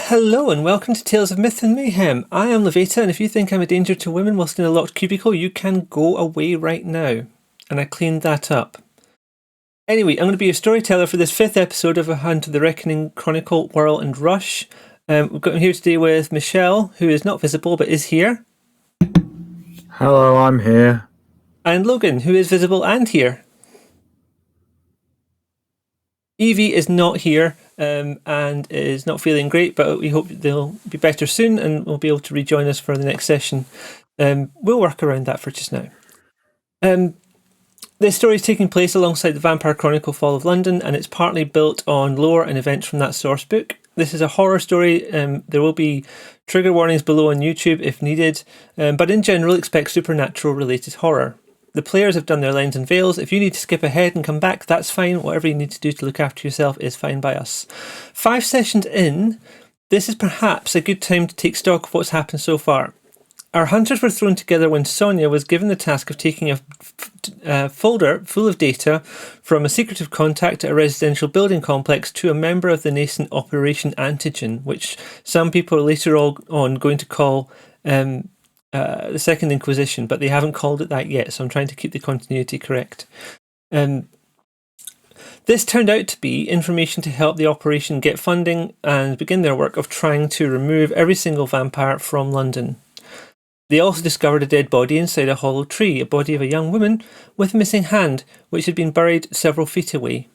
Hello and welcome to Tales of Myth and Mayhem. I am Lavaita, and if you think I'm a danger to women whilst in a locked cubicle, you can go away right now. And I cleaned that up. Anyway, I'm going to be a storyteller for this 5th episode of A Hunt of the Reckoning Chronicle, Whirl and Rush. We've got here today with Michelle, who is not visible but is here. Hello, I'm here. And Logan, who is visible and here. Evee is not here and is not feeling great, but we hope they'll be better soon and will be able to rejoin us for the next session. We'll work around that for just now. This story is taking place alongside the Vampire Chronicle Fall of London, and it's partly built on lore and events from that source book. This is a horror story. There will be trigger warnings below on YouTube if needed, but in general expect supernatural related horror. The players have done their lines and veils. If you need to skip ahead and come back, that's fine. Whatever you need to do to look after yourself is fine by us. 5 sessions in, this is perhaps a good time to take stock of what's happened so far. Our hunters were thrown together when Sonia was given the task of taking a folder full of data from a secretive contact at a residential building complex to a member of the nascent Operation Antigen, which some people are later on going to call the Second Inquisition, but they haven't called it that yet, so I'm trying to keep the continuity correct. This turned out to be information to help the operation get funding and begin their work of trying to remove every single vampire from London. They also discovered a dead body inside a hollow tree, a body of a young woman with a missing hand, which had been buried several feet away.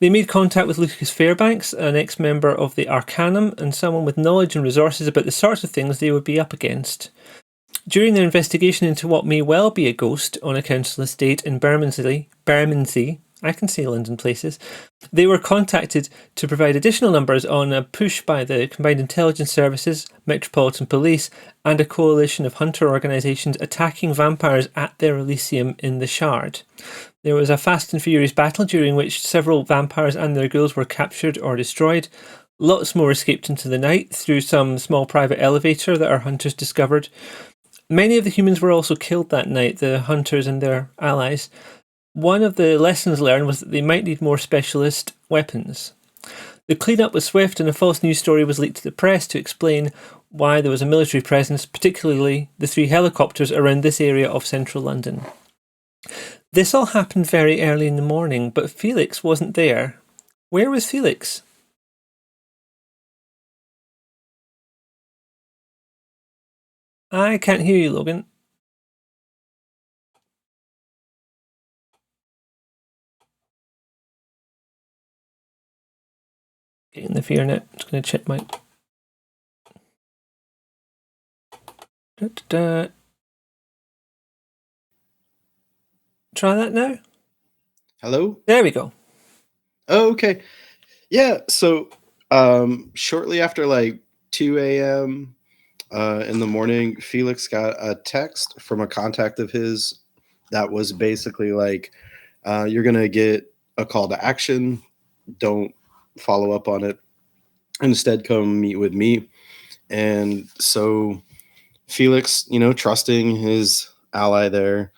They made contact with Lucas Fairbanks, an ex-member of the Arcanum, and someone with knowledge and resources about the sorts of things they would be up against. During their investigation into what may well be a ghost on a council estate in Bermondsey, I can say London places, they were contacted to provide additional numbers on a push by the Combined Intelligence Services, Metropolitan Police, and a coalition of hunter organisations attacking vampires at their Elysium in the Shard. There was a fast and furious battle during which several vampires and their ghouls were captured or destroyed. Lots more escaped into the night through some small private elevator that our hunters discovered. Many of the humans were also killed that night, the hunters and their allies. One of the lessons learned was that they might need more specialist weapons. The cleanup was swift, and a false news story was leaked to the press to explain why there was a military presence, particularly the 3 helicopters around this area of central London. This all happened very early in the morning, but Felix wasn't there. Where was Felix? I can't hear you, Logan. Getting the fear net. Just going to check my... Try that now. Hello? There we go. Oh, okay. Yeah, so shortly after like 2 a.m. In the morning, Felix got a text from a contact of his that was basically like, you're going to get a call to action. Don't follow up on it. Instead, come meet with me. And so Felix, trusting his ally there,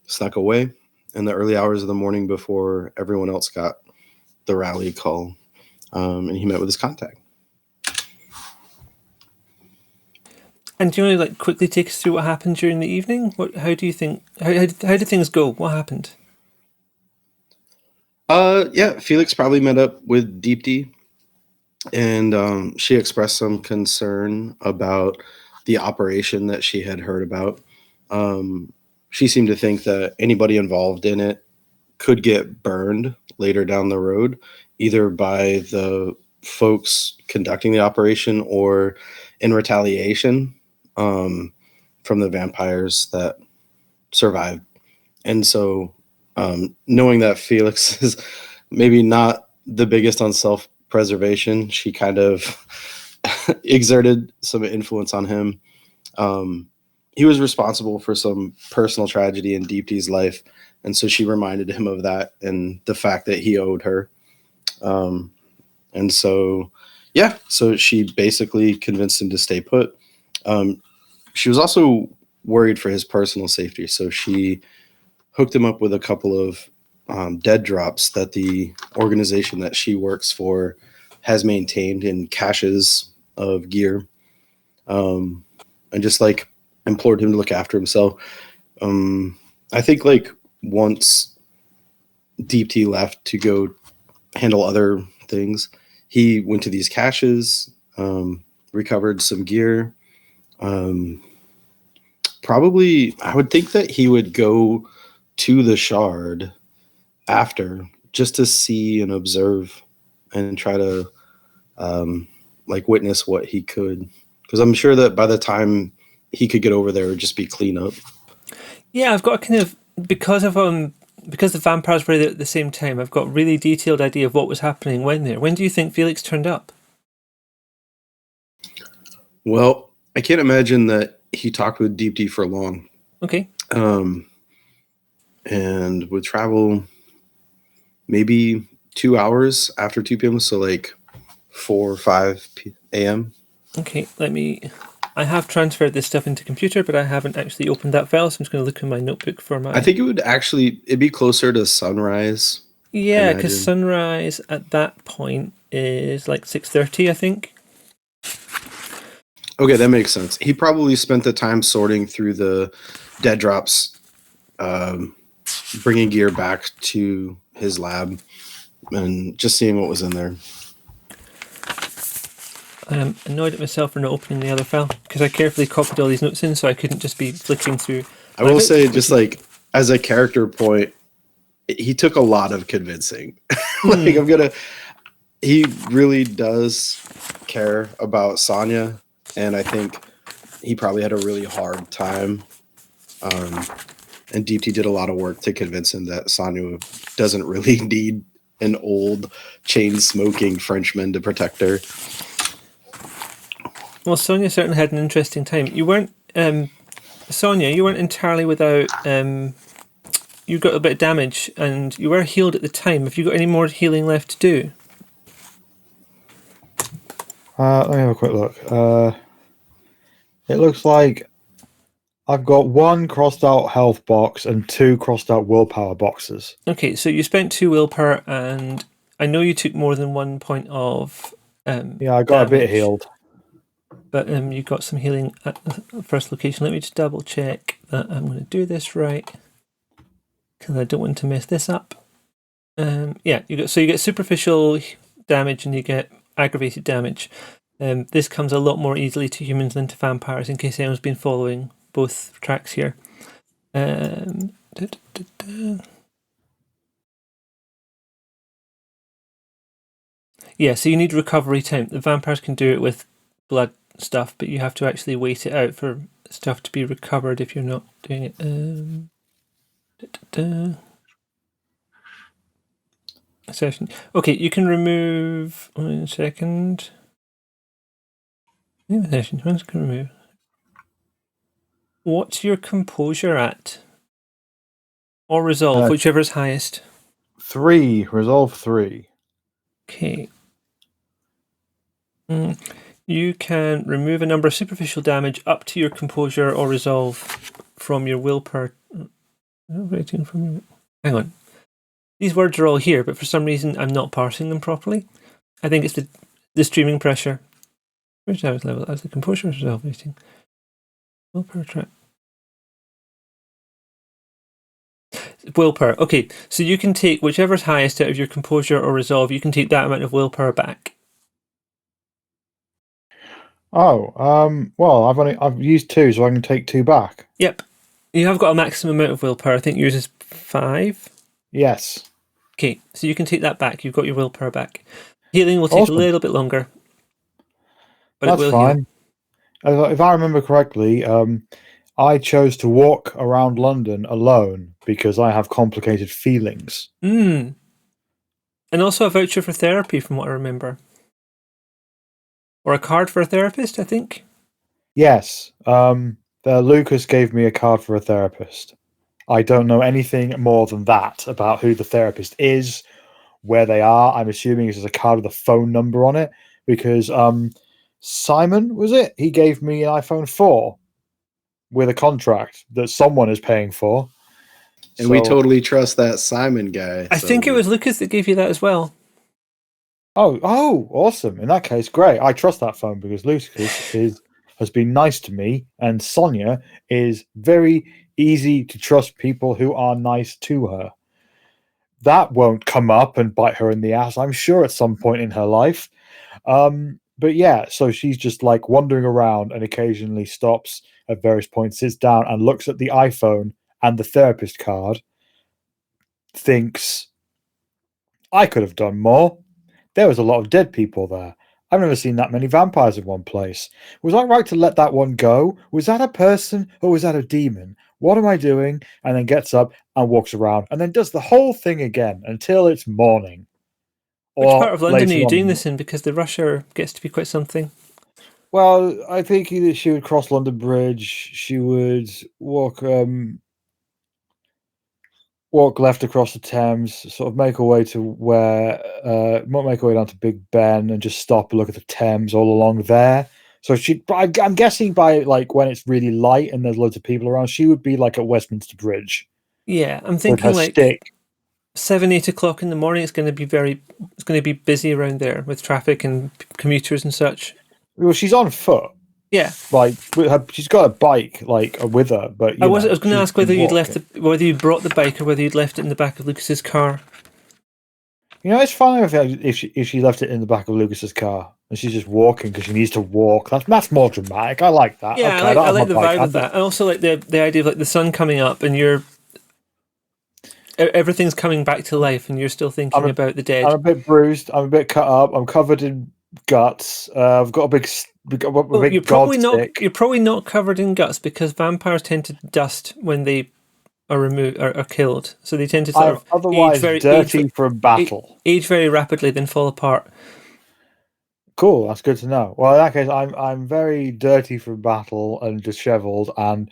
snuck away in the early hours of the morning before everyone else got the rally call. And he met with his contact. And do you want to quickly take us through what happened during the evening? How do you think? How did things go? What happened? Yeah, Felix probably met up with Deepti, and she expressed some concern about the operation that she had heard about. She seemed to think that anybody involved in it could get burned later down the road, either by the folks conducting the operation or in retaliation from the vampires that survived. And so knowing that Felix is maybe not the biggest on self-preservation, she kind of exerted some influence on him. He was responsible for some personal tragedy in Deepti's life, and so she reminded him of that and the fact that he owed her. And so, yeah, so she basically convinced him to stay put. She was also worried for his personal safety, so she hooked him up with a couple of dead drops that the organization that she works for has maintained in caches of gear, and just like implored him to look after himself. I think like once Deep Tea left to go handle other things, he went to these caches, recovered some gear. Probably, I would think that he would go to the shard after just to see and observe and try to like witness what he could, because I'm sure that by the time he could get over there, it would just be cleanup. Yeah, I've got a kind of because the vampires were there at the same time. I've got a really detailed idea of what was happening when there. When do you think Felix turned up? Well, I can't imagine that he talked with Deep D for long. Okay. And would travel maybe 2 hours after 2 p.m. So like 4 or 5 a.m. Okay, I have transferred this stuff into computer, but I haven't actually opened that file, so I'm just going to look in my notebook for my... I think it'd be closer to sunrise. Yeah, because sunrise at that point is like 6:30, I think. Okay, that makes sense. He probably spent the time sorting through the dead drops, bringing gear back to his lab, and just seeing what was in there. I'm annoyed at myself for not opening the other file, because I carefully copied all these notes in, so I couldn't just be flicking through. I will say, just like, as a character point, he took a lot of convincing. Like, he really does care about Sonya, and I think he probably had a really hard time. And Deep T did a lot of work to convince him that Sonya doesn't really need an old chain-smoking Frenchman to protect her. Well, Sonya certainly had an interesting time. You weren't, Sonya, you weren't entirely without, you got a bit of damage, and you were healed at the time. Have you got any more healing left to do? Let me have a quick look. It looks like I've got 1 crossed out health box and 2 crossed out willpower boxes. Okay, so you spent 2 willpower, and I know you took more than 1 point of yeah, I got damage, a bit healed. But you got some healing at the first location. Let me just double check that I'm going to do this right, because I don't want to mess this up. Yeah, you get superficial damage and you get aggravated damage. This comes a lot more easily to humans than to vampires, in case anyone's been following both tracks here. Yeah, so you need recovery time. The vampires can do it with blood stuff, but you have to actually wait it out for stuff to be recovered if you're not doing it. Session. Okay, you can remove. 1 second. Session. Who's going to remove? What's your composure at? Or resolve, whichever's highest. 3. Resolve 3. Okay. You can remove a number of superficial damage up to your composure or resolve from your willpower. Rating from your... Hang on. These words are all here, but for some reason I'm not parsing them properly. I think it's the streaming pressure. Where's damage level? As the composure or resolve rating. Willpower track. Willpower. Okay, so you can take whichever's highest out of your composure or resolve. You can take that amount of willpower back. Oh, well, I've used 2, so I can take 2 back. Yep, you have got a maximum amount of willpower. I think yours is 5. Yes. Okay, so you can take that back. You've got your willpower back. Healing will take a little bit longer, but that's it will fine. Heal. If I remember correctly, I chose to walk around London alone because I have complicated feelings. And also a voucher for therapy, from what I remember. Or a card for a therapist, I think? Yes. Lucas gave me a card for a therapist. I don't know anything more than that about who the therapist is, where they are. I'm assuming it's just a card with a phone number on it, because Simon, was it? He gave me an iPhone 4 with a contract that someone is paying for. And we totally trust that Simon guy. I think it was Lucas that gave you that as well. Oh, awesome! In that case, great. I trust that phone because Lucas has been nice to me, and Sonia is very easy to trust people who are nice to her. That won't come up and bite her in the ass, I'm sure, at some point in her life. But yeah, so she's just like wandering around and occasionally stops at various points, sits down and looks at the iPhone and the therapist card, thinks, I could have done more. There was a lot of dead people there. I've never seen that many vampires in one place. Was I right to let that one go? Was that a person or was that a demon? What am I doing? And then gets up and walks around and then does the whole thing again until it's morning. Which part Or of London are later you doing on. this in? Because the rush hour gets to be quite something. Well, I think either she would cross London Bridge, she would walk left across the Thames, sort of make her way to might make her way down to Big Ben and just stop and look at the Thames all along there. So I'm guessing by like when it's really light and there's loads of people around, she would be like at Westminster Bridge Yeah, I'm with her thinking like stick. 7, 8 o'clock in the morning. It's going to be busy around there with traffic and commuters and such. Well, she's on foot, Yeah, like she's got a bike like with her, but I was going to she's ask whether been you'd walking. whether you brought the bike or whether you'd left it in the back of Lucas's car. It's fine if she left it in the back of Lucas's car and she's just walking because she needs to walk. That's more dramatic. I like that. Yeah, Okay, I don't I have my like the bike. vibe of that. I also like the idea of like the sun coming up and everything's coming back to life and you're still thinking about the dead. I'm a bit bruised. I'm a bit cut up. I'm covered in guts. I've got a big god stick. You're probably not covered in guts because vampires tend to dust when they are removed or are killed. So they tend to sort I'm of otherwise dirty from battle. age very rapidly, then fall apart. Cool, that's good to know. Well, in that case, I'm very dirty from battle and dishevelled, and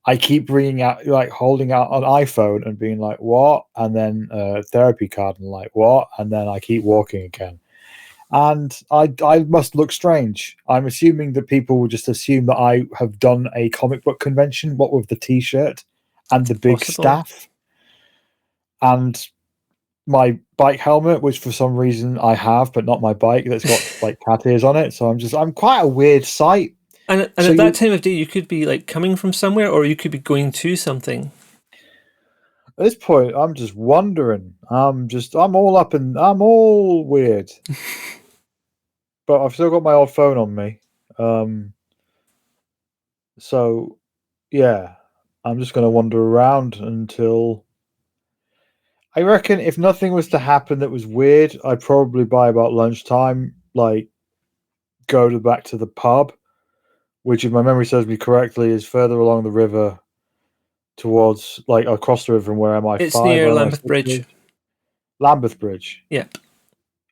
I keep bringing out, like, holding out an iPhone and being like, "What?" and then a therapy card and like, "What?" and then I keep walking again. And I must look strange. I'm assuming that people will just assume that I have done a comic book convention, what with the T-shirt and the big Possible. staff and my bike helmet, which for some reason I have, but not my bike. That's got like cat ears on it. So I'm quite a weird sight. And So at that time of day, you could be like coming from somewhere, or you could be going to something. At this point, I'm just wondering. I'm all weird. But I've still got my old phone on me. So yeah, I'm just gonna wander around until I reckon if nothing was to happen that was weird, I'd probably by about lunchtime, like go back to the pub, which if my memory serves me correctly, is further along the river towards like across the river from where am I? It's 5? near Where am I Lambeth Bridge. Lambeth Bridge. Yep.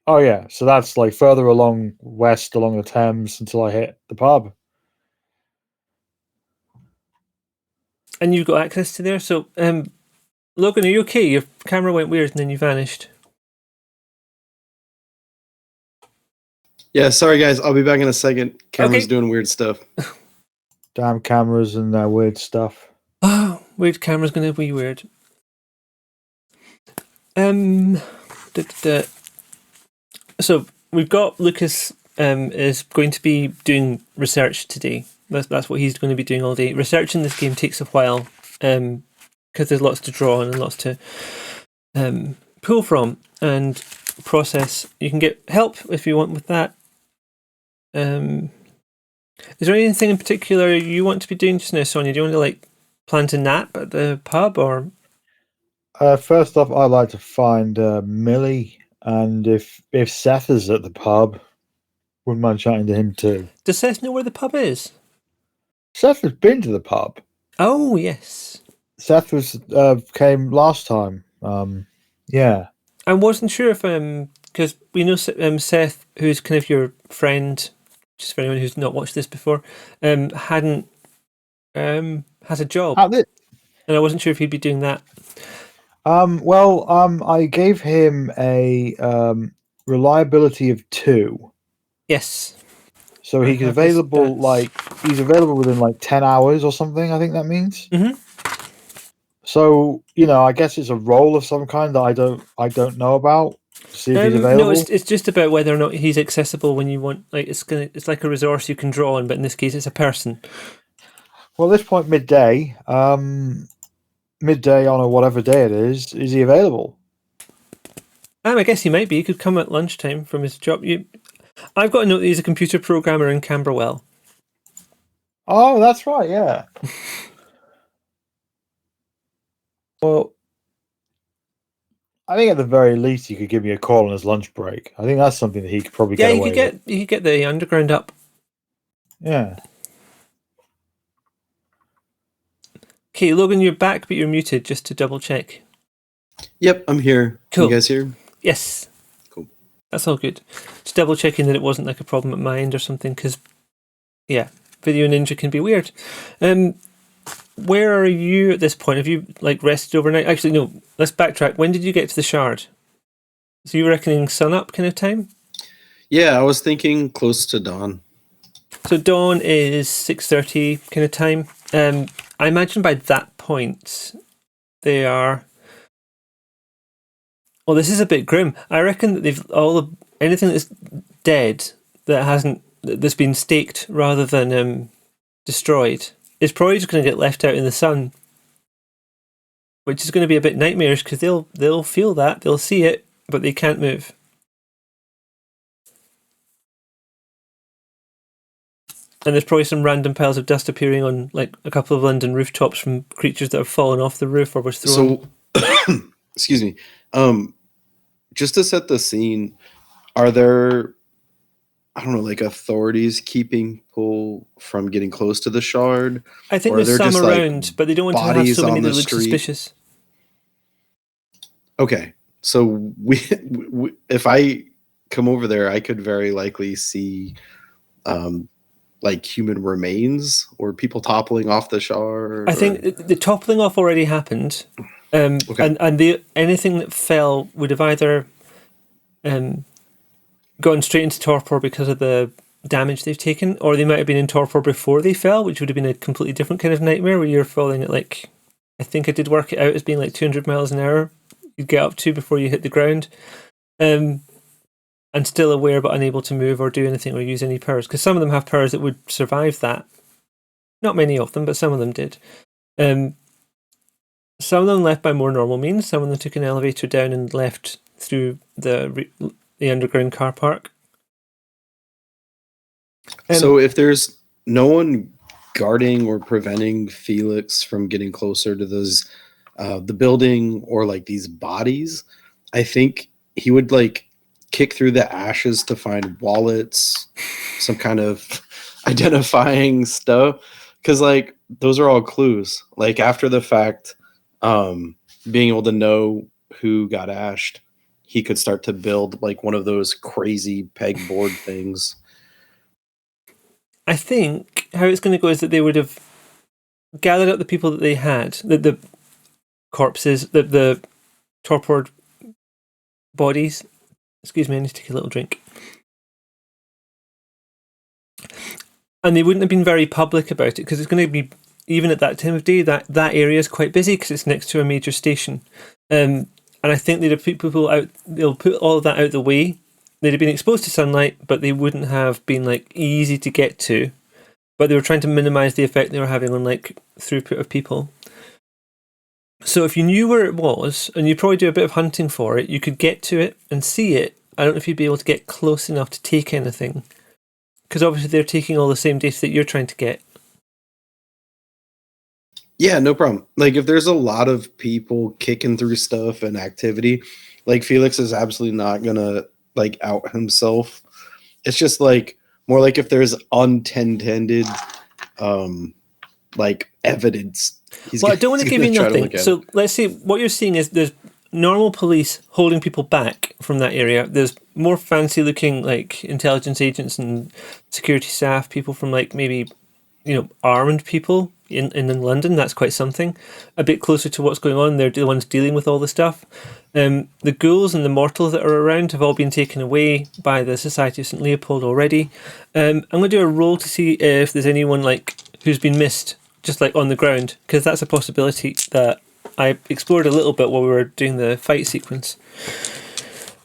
Oh yeah, so that's like further along west along the Thames until I hit the pub. And you've got access to there. So, Logan, are you okay? Your camera went weird and then you vanished. Yeah, sorry guys, I'll be back in a second. Camera's doing weird stuff. Damn cameras and that weird stuff. Oh, weird camera's going to be weird. So we've got Lucas is going to be doing research today. That's what he's going to be doing all day. Research in this game takes a while because there's lots to draw on and lots to pull from and process. You can get help if you want with that. Is there anything in particular you want to be doing just now, Sonia? Do you want to like plan to nap at the pub or? First off, I'd like to find Millie, and if Seth is at the pub, wouldn't mind chatting to him too. Does Seth know where the pub is? Seth has been to the pub. Oh yes. Seth came last time. Yeah. I wasn't sure if because we know Seth, who's kind of your friend, just for anyone who's not watched this before, hadn't has a job, and I wasn't sure if he'd be doing that. I gave him a reliability of 2. Yes. So he's available within like 10 hours or something, I think that means. Mm-hmm. So, I guess it's a role of some kind that I don't know about. See if he's available? No, it's just about whether or not he's accessible when you want. Like it's like a resource you can draw on, but in this case, it's a person. Well, at this point, midday on a whatever day it is he available? I guess he might be. He could come at lunchtime from his job. I've got a note that he's a computer programmer in Camberwell. Oh, that's right, yeah. Well, I think at the very least he could give me a call on his lunch break. I think that's something that he could probably get away with. You could get the underground up. Yeah. Okay, Logan, you're back, but you're muted, just to double check. Yep, I'm here. Cool. You guys here? Yes. Cool. That's all good. Just double checking that it wasn't like a problem at my end or something, because, yeah, Video Ninja can be weird. Where are you at this point? Have you like rested overnight? Actually, no, let's backtrack. When did you get to the shard? So you were reckoning sun up kind of time? Yeah, I was thinking close to dawn. So dawn is 6:30 kind of time. I imagine by that point they are. Well, this is a bit grim. I reckon that they've anything that's dead that's been staked rather than destroyed is probably just going to get left out in the sun, which is going to be a bit nightmarish because they'll feel that, they'll see it, but they can't move. And there's probably some random piles of dust appearing on like a couple of London rooftops from creatures that have fallen off the roof or was thrown. So, excuse me. Just to set the scene, are there, I don't know, like authorities keeping people from getting close to the shard? I think there's some around, but they don't want to have so many that look suspicious. Okay, so we if I come over there, I could very likely see like human remains or people toppling off the shard. I think the toppling off already happened. Okay. And anything that fell would have either gone straight into torpor because of the damage they've taken, or they might have been in torpor before they fell, which would have been a completely different kind of nightmare where you're falling at like, I think I did work it out as being like 200 miles an hour you'd get up to before you hit the ground. And still aware but unable to move or do anything or use any powers, because some of them have powers that would survive that. Not many of them, but some of them did. Some of them left by more normal means. Some of them took an elevator down and left through the underground car park. So if there's no one guarding or preventing Felix from getting closer to those, the building or like these bodies, I think he would like kick through the ashes to find wallets, some kind of identifying stuff. Because like those are all clues. Like after the fact, being able to know who got ashed, he could start to build like one of those crazy pegboard things. I think how it's going to go is that they would have gathered up the people that they had, the corpses, the torpored bodies. Excuse me, I need to take a little drink. And they wouldn't have been very public about it because it's going to be, even at that time of day, that area is quite busy because it's next to a major station. And I think they'd have put people out, they'll put all of that out the way. They'd have been exposed to sunlight, but they wouldn't have been like easy to get to. But they were trying to minimize the effect they were having on like throughput of people. So if you knew where it was, and you probably do a bit of hunting for it, you could get to it and see it. I don't know if you'd be able to get close enough to take anything. Because obviously they're taking all the same data that you're trying to get. Yeah, no problem. Like if there's a lot of people kicking through stuff and activity, like Felix is absolutely not gonna like out himself. It's just like more like if there's untended like evidence. I don't want to give you nothing. So let's say what you're seeing is there's normal police holding people back from that area. There's more fancy looking like intelligence agents and security staff, people from like maybe, armed people in London. That's quite something. A bit closer to what's going on. They're the ones dealing with all the stuff. The ghouls and the mortals that are around have all been taken away by the Society of St. Leopold already. I'm going to do a roll to see if there's anyone like who's been missed, just like on the ground, because that's a possibility that I explored a little bit while we were doing the fight sequence.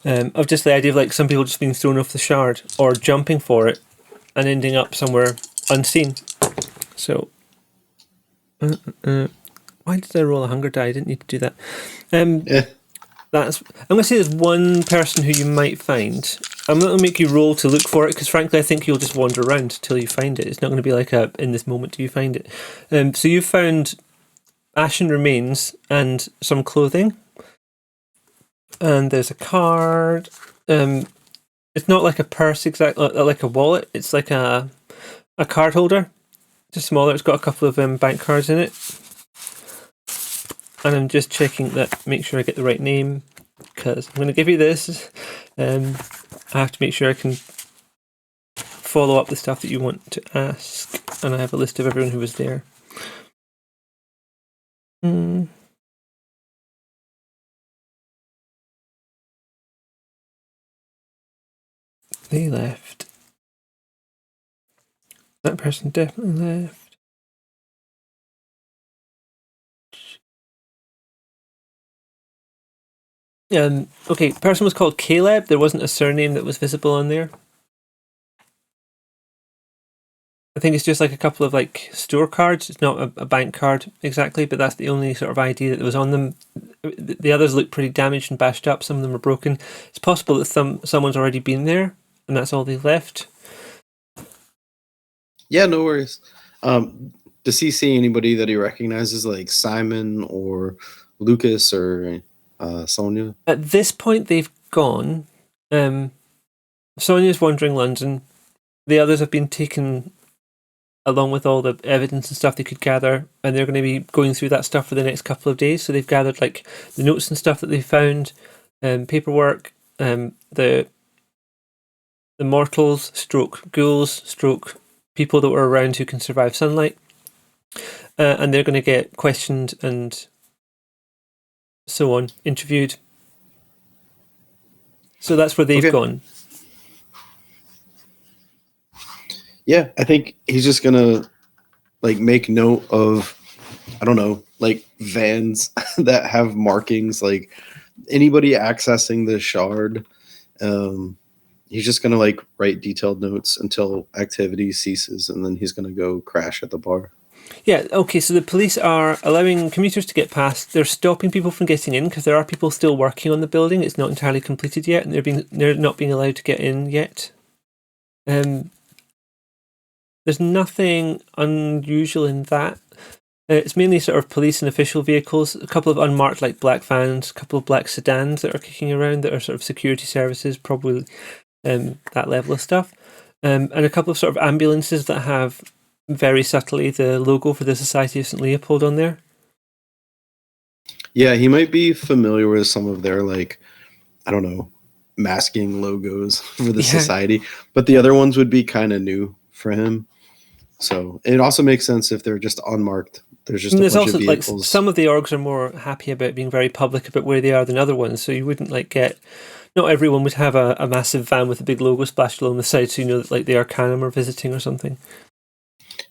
of just the idea of like some people just being thrown off the shard or jumping for it and ending up somewhere unseen. So, why did I roll a hunger die? I didn't need to do that. I'm going to say there's one person who you might find. I'm not going to make you roll to look for it because, frankly, I think you'll just wander around till you find it. It's not going to be like in this moment do you find it. So you've found ashen remains and some clothing. And there's a card. It's not like a purse exactly, like a wallet. It's like a card holder, just smaller. It's got a couple of bank cards in it. And I'm just checking that, make sure I get the right name, because I'm going to give you this. I have to make sure I can follow up the stuff that you want to ask. And I have a list of everyone who was there. They left. That person definitely left. Okay, person was called Caleb. There wasn't a surname that was visible on there. I think it's just like a couple of like store cards. It's not a bank card exactly, but that's the only sort of ID that was on them. The others look pretty damaged and bashed up. Some of them are broken. It's possible that someone's already been there and that's all they've left. Yeah, no worries. Does he see anybody that he recognizes, like Simon or Lucas or Sonia? At this point, they've gone. Sonia's wandering London. The others have been taken along with all the evidence and stuff they could gather, and they're going to be going through that stuff for the next couple of days. So they've gathered like the notes and stuff that they found, paperwork, the mortals, stroke ghouls, stroke people that were around who can survive sunlight, and they're going to get questioned and so on, interviewed. So that's where they've gone. Yeah, I think he's just gonna like make note of, I don't know, like vans that have markings, like anybody accessing the shard. He's just gonna like write detailed notes until activity ceases, and then he's gonna go crash at the bar. Yeah, okay, so the police are allowing commuters to get past. They're stopping people from getting in because there are people still working on the building. It's not entirely completed yet, and they're not being allowed to get in yet. There's nothing unusual in that. It's mainly sort of police and official vehicles, a couple of unmarked like black vans, a couple of black sedans that are kicking around that are sort of security services, probably that level of stuff, and a couple of sort of ambulances that have very subtly the logo for the Society of St. Leopold on there. Yeah, he might be familiar with some of their, like, I don't know, masking logos for the society, but the other ones would be kind of new for him. So it also makes sense if they're just unmarked. There's just a bunch of vehicles. Like some of the orgs are more happy about being very public about where they are than other ones, so you wouldn't like get. Not everyone would have a massive van with a big logo splashed along the side, so you know that like the Arcanum are visiting or something.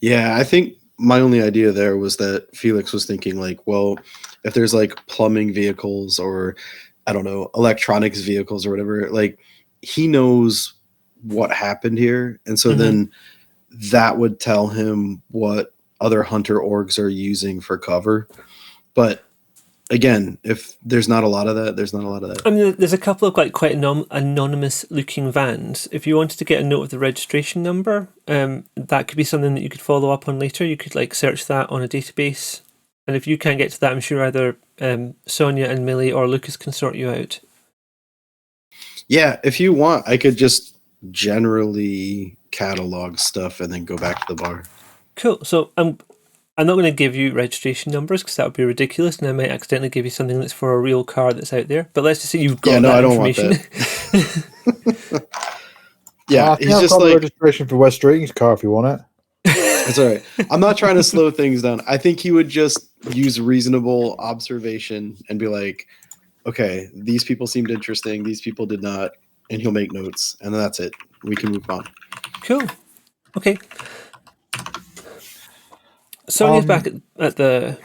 Yeah, I think my only idea there was that Felix was thinking like, well, if there's like plumbing vehicles or I don't know, electronics vehicles or whatever, like he knows what happened here, and so then that would tell him what other hunter orgs are using for cover. But again, if there's not a lot of that, there's not a lot of that. I mean, there's a couple of like quite anonymous looking vans. If you wanted to get a note of the registration number, that could be something that you could follow up on later. You could like search that on a database. And if you can't get to that, I'm sure either Sonia and Millie or Lucas can sort you out. Yeah, if you want, I could just generally catalog stuff and then go back to the bar. Cool. So I'm not going to give you registration numbers because that would be ridiculous, and I might accidentally give you something that's for a real car that's out there. But let's just say you've got that information. Want that. Yeah, he's just like registration for West String's car if you want it. That's all right. I'm not trying to slow things down. I think he would just use reasonable observation and be like, okay, these people seemed interesting, these people did not, and he'll make notes, and then that's it. We can move on. Cool. Okay. Sonia's back at the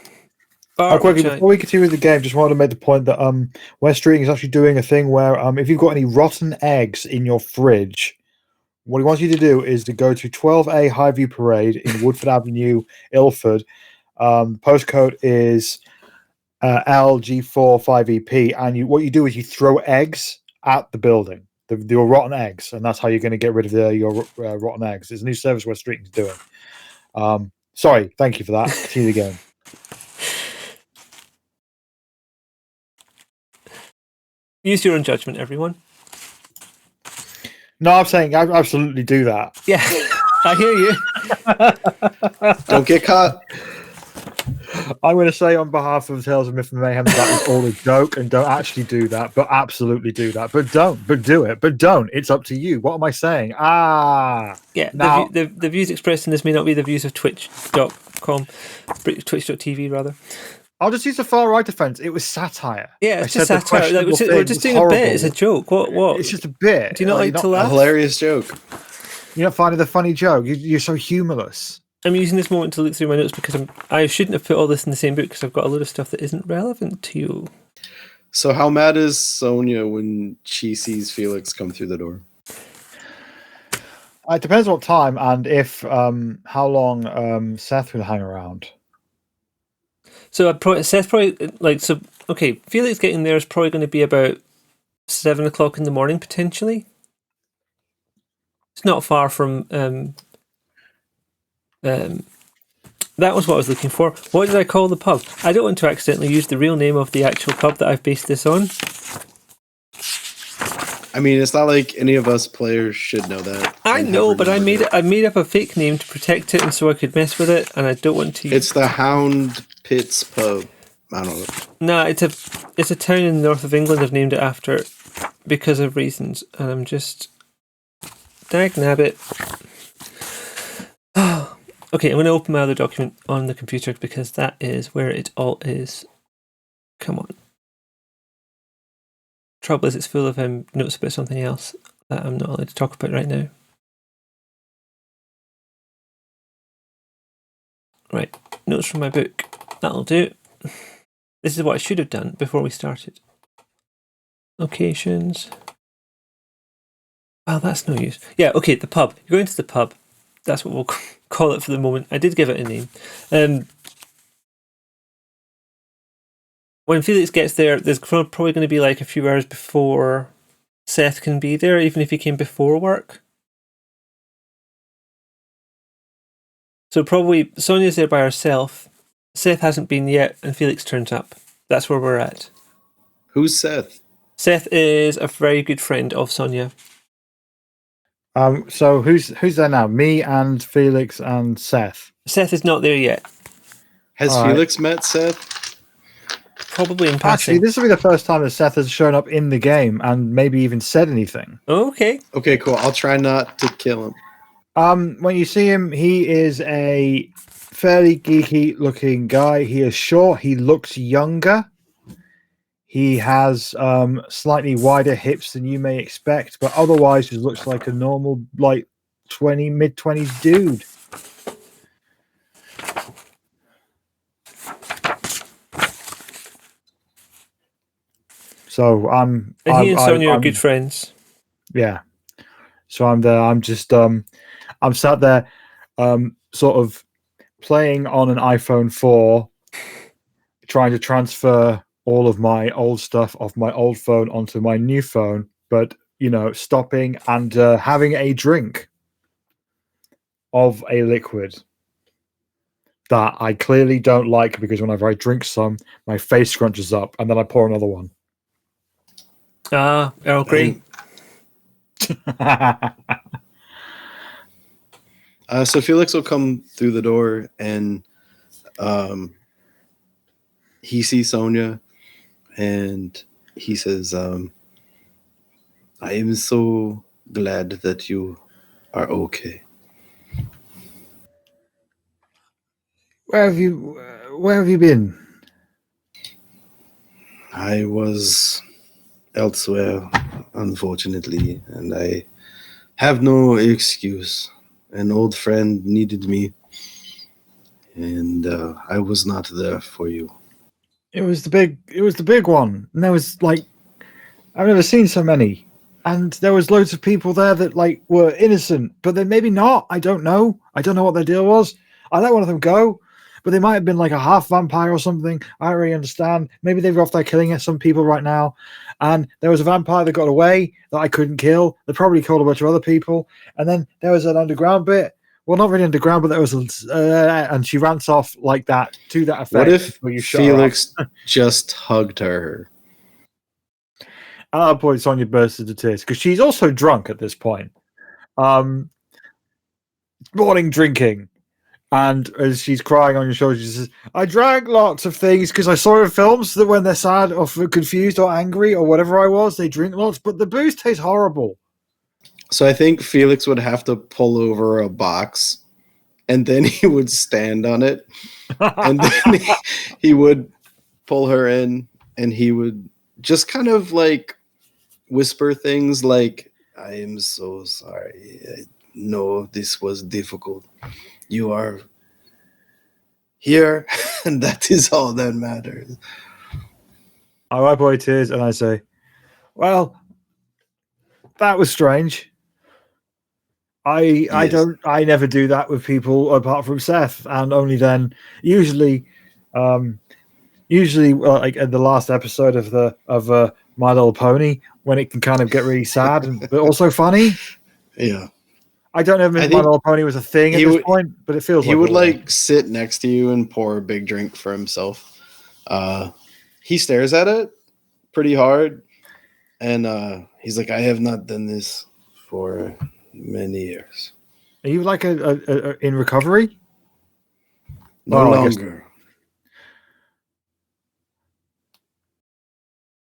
Quickly, Barbara, before we continue with the game, just wanted to make the point that West Streeting is actually doing a thing where if you've got any rotten eggs in your fridge, what he wants you to do is to go to 12A Highview Parade in Woodford Avenue, Ilford. Postcode is LG45EP, and what you do is you throw eggs at the building, your rotten eggs, and that's how you're going to get rid of your rotten eggs. It's a new service West Streeting is doing. Sorry, thank you for that. Continue the game. use your own judgment, everyone. No, I'm saying I absolutely do that. Yeah, I hear you. Don't get caught. I'm going to say on behalf of Tales of Myth and Mayhem that was all a joke, and don't actually do that, but absolutely do that. But don't, but do it, but don't. It's up to you. What am I saying? Yeah, now the views expressed in this may not be the views of twitch.com, twitch.tv rather. I'll just use the far right defense. It was satire. Yeah, it's I just said the satire. Like, questionable we're thing just was doing horrible. a bit. It's a joke. What? It's just a bit. Do you not like to A laugh? hilarious joke. You're not finding the funny joke. You're so humorless. I'm using this moment to look through my notes because I shouldn't have put all this in the same book because I've got a load of stuff that isn't relevant to you. So how mad is Sonia when she sees Felix come through the door? It depends what time and if how long Seth will hang around. So Seth probably okay. Felix getting there is probably going to be about 7 o'clock in the morning potentially. It's not far from. That was what I was looking for. What did I call the pub? I don't want to accidentally use the real name of the actual pub that I've based this on. I mean, it's not like any of us players should know that. I know, but I made up a fake name to protect it, and so I could mess with it. And I don't want to. It's the Hound Pits pub. I don't know. Nah, it's a town in the north of England. I've named it after because of reasons, and I'm just dagnabbit. Okay, I'm going to open my other document on the computer because that is where it all is. Come on. Trouble is, it's full of notes about something else that I'm not allowed to talk about right now. Right, notes from my book. That'll do. This is what I should have done before we started. Locations. Well, that's no use. Yeah, okay, the pub. You're going to the pub. That's what we'll call it for the moment. I did give it a name. When Felix gets there, there's probably going to be like a few hours before Seth can be there, even if he came before work. So probably Sonia's there by herself. Seth hasn't been yet, and Felix turns up. That's where we're at. Who's Seth? Seth is a very good friend of Sonia. So who's there now? Me and Felix and Seth. Seth is not there yet. Has All right. Felix met Seth? Probably in Actually, passing. this will be the first time that Seth has shown up in the game and maybe even said anything. Okay. Okay, cool. I'll try not to kill him. When you see him, he is a fairly geeky looking guy. He is short. He looks younger. He has slightly wider hips than you may expect, but otherwise he looks like a normal, like mid-20s dude. So And he and Sonia are good friends. Yeah. So I'm there. I'm just I'm sat there, sort of playing on an iPhone 4, trying to transfer all of my old stuff off my old phone onto my new phone, but stopping and having a drink of a liquid that I clearly don't like, because whenever I drink some, my face scrunches up, and then I pour another one. Earl Grey. So Felix will come through the door, and he sees Sonia, and he says, I am so glad that you are okay. Where have you been? I was elsewhere, unfortunately, and I have no excuse. An old friend needed me, and I was not there for you. It was the big one. And there was like, I've never seen so many. And there was loads of people there that like were innocent, but then maybe not. I don't know. I don't know what their deal was. I let one of them go, but they might have been like a half vampire or something. I don't really understand. Maybe they're off there killing some people right now. And there was a vampire that got away that I couldn't kill. They probably killed a bunch of other people. And then there was an underground bit. Well, not really underground, but there was, and she rants off like that to that effect. What if you Felix just hugged her? At that point, Sonia bursts into tears because she's also drunk at this point. Morning drinking. And as she's crying on your shoulder, she says, I drank lots of things because I saw in films that when they're sad or confused or angry or whatever I was, they drink lots, but the booze tastes horrible. So I think Felix would have to pull over a box and then he would stand on it. And then he would pull her in and he would just kind of like whisper things like, I am so sorry. I know this was difficult. You are here, and that is all that matters. I wipe away tears and I say, well, that was strange. I never do that with people apart from Seth, and only then usually like in the last episode of My Little Pony, when it can kind of get really sad but also funny. Yeah. I don't know if My Little Pony was a thing at this point, but it feels like he would like sit next to you and pour a big drink for himself. He stares at it pretty hard, and he's like, I have not done this for many years. Are you like a in recovery? No longer.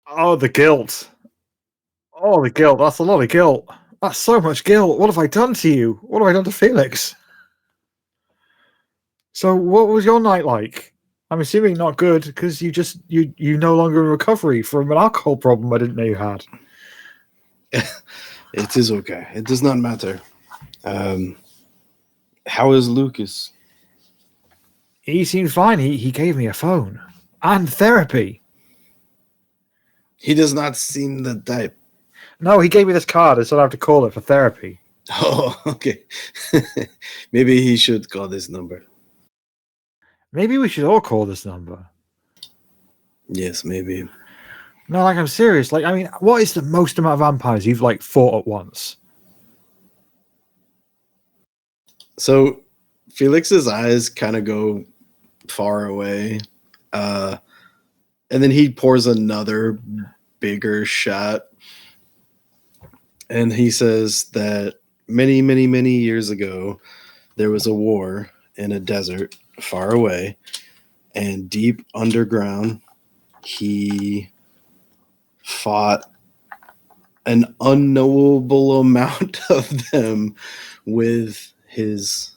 Oh, the guilt. Oh, the guilt. That's a lot of guilt. That's so much guilt. What have I done to you? What have I done to Felix? So what was your night like? I'm assuming not good because you no longer in recovery from an alcohol problem I didn't know you had. It is okay. It does not matter. How is Lucas? He seemed fine. He gave me a phone and therapy. He does not seem the type. No, he gave me this card. I said I have to call it for therapy. Oh, okay. Maybe he should call this number. Maybe we should all call this number. Yes, maybe. No, like I'm serious. Like, I mean, what is the most amount of vampires you've like fought at once? So Felix's eyes kind of go far away. And then he pours another bigger shot. And he says that many, many, many years ago, there was a war in a desert far away. And deep underground, he fought an unknowable amount of them with his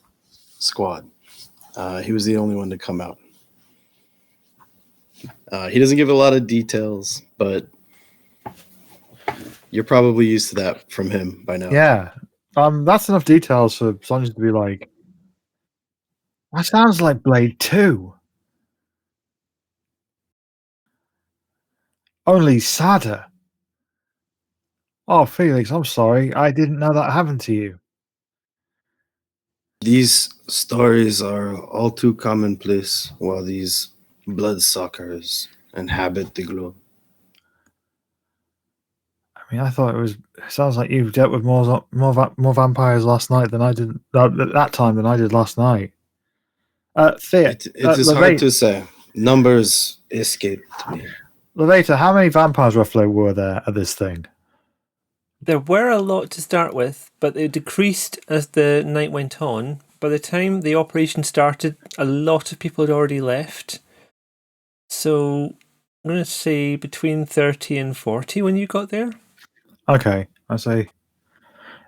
squad. He was the only one to come out. He doesn't give a lot of details, but you're probably used to that from him by now. Yeah. That's enough details for Sonia to be like, that sounds like Blade 2. Only sadder. Oh, Felix, I'm sorry. I didn't know that happened to you. These stories are all too commonplace while these bloodsuckers inhabit the globe. I mean, I thought it sounds like you've dealt with more vampires last night than I did that time than I did last night. It is hard to say. Numbers escaped me. Lavaita, how many vampires roughly were there at this thing? There were a lot to start with, but they decreased as the night went on. By the time the operation started, a lot of people had already left. So I'm going to say between 30 and 40 when you got there. Okay, I say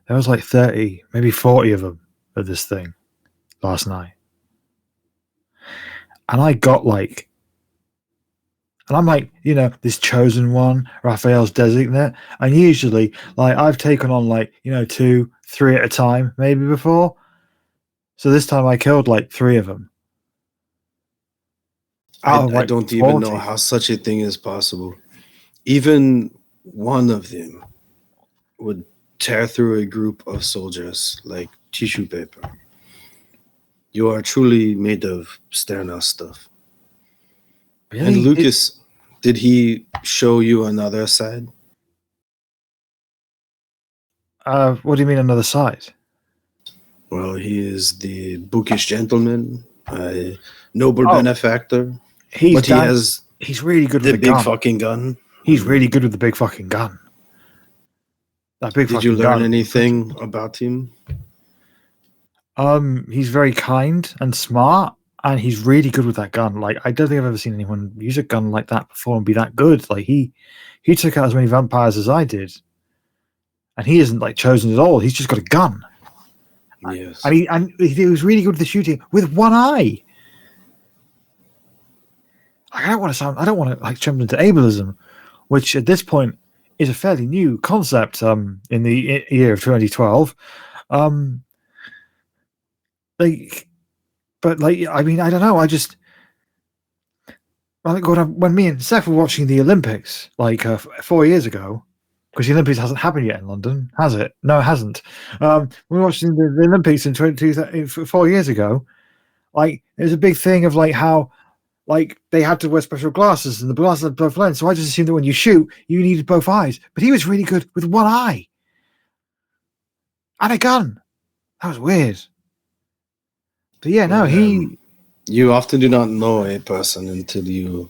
there was like 30, maybe 40 of them at this thing last night. And I got like, and I'm like, this chosen one, Raphael's designate. And usually, like, I've taken on like, 2, 3 at a time, maybe before. So this time I killed like 3 of them. I don't even know how such a thing is possible. Even one of them would tear through a group of soldiers like tissue paper. You are truly made of Sterna stuff. Really? And Lucas, did he show you another side? What do you mean another side? Well, he is the bookish gentleman, a noble benefactor. He's really good with the big gun. fucking gun. He's really good with the big fucking gun. Did you learn anything about him? He's very kind and smart, and he's really good with that gun. Like, I don't think I've ever seen anyone use a gun like that before and be that good. Like, he took out as many vampires as I did, and he isn't like chosen at all. He's just got a gun. Yes, and he was really good with the shooting with one eye. I don't want to like jump into ableism, which at this point is a fairly new concept. In the year of 2012, I mean, I don't know. When me and Seth were watching the Olympics, 4 years ago, because the Olympics hasn't happened yet in London, has it? No, it hasn't. We were watching the Olympics in 4 years ago. Like, there's a big thing of like how, like, they had to wear special glasses, and the glasses had both lenses. So I just assumed that when you shoot, you needed both eyes. But he was really good with one eye and a gun. That was weird. But yeah, no, you often do not know a person until you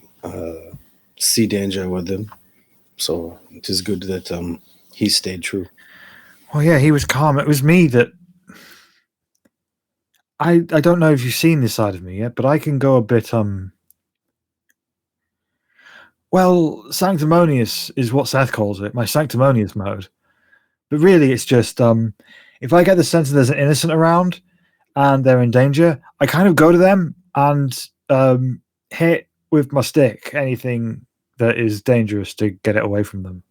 see danger with them. So it is good that he stayed true. Well, yeah, he was calm. It was me that I don't know if you've seen this side of me yet, but I can go a bit well, sanctimonious is what Seth calls it, my sanctimonious mode. But really, it's just if I get the sense that there's an innocent around and they're in danger, I kind of go to them and hit with my stick anything that is dangerous to get it away from them.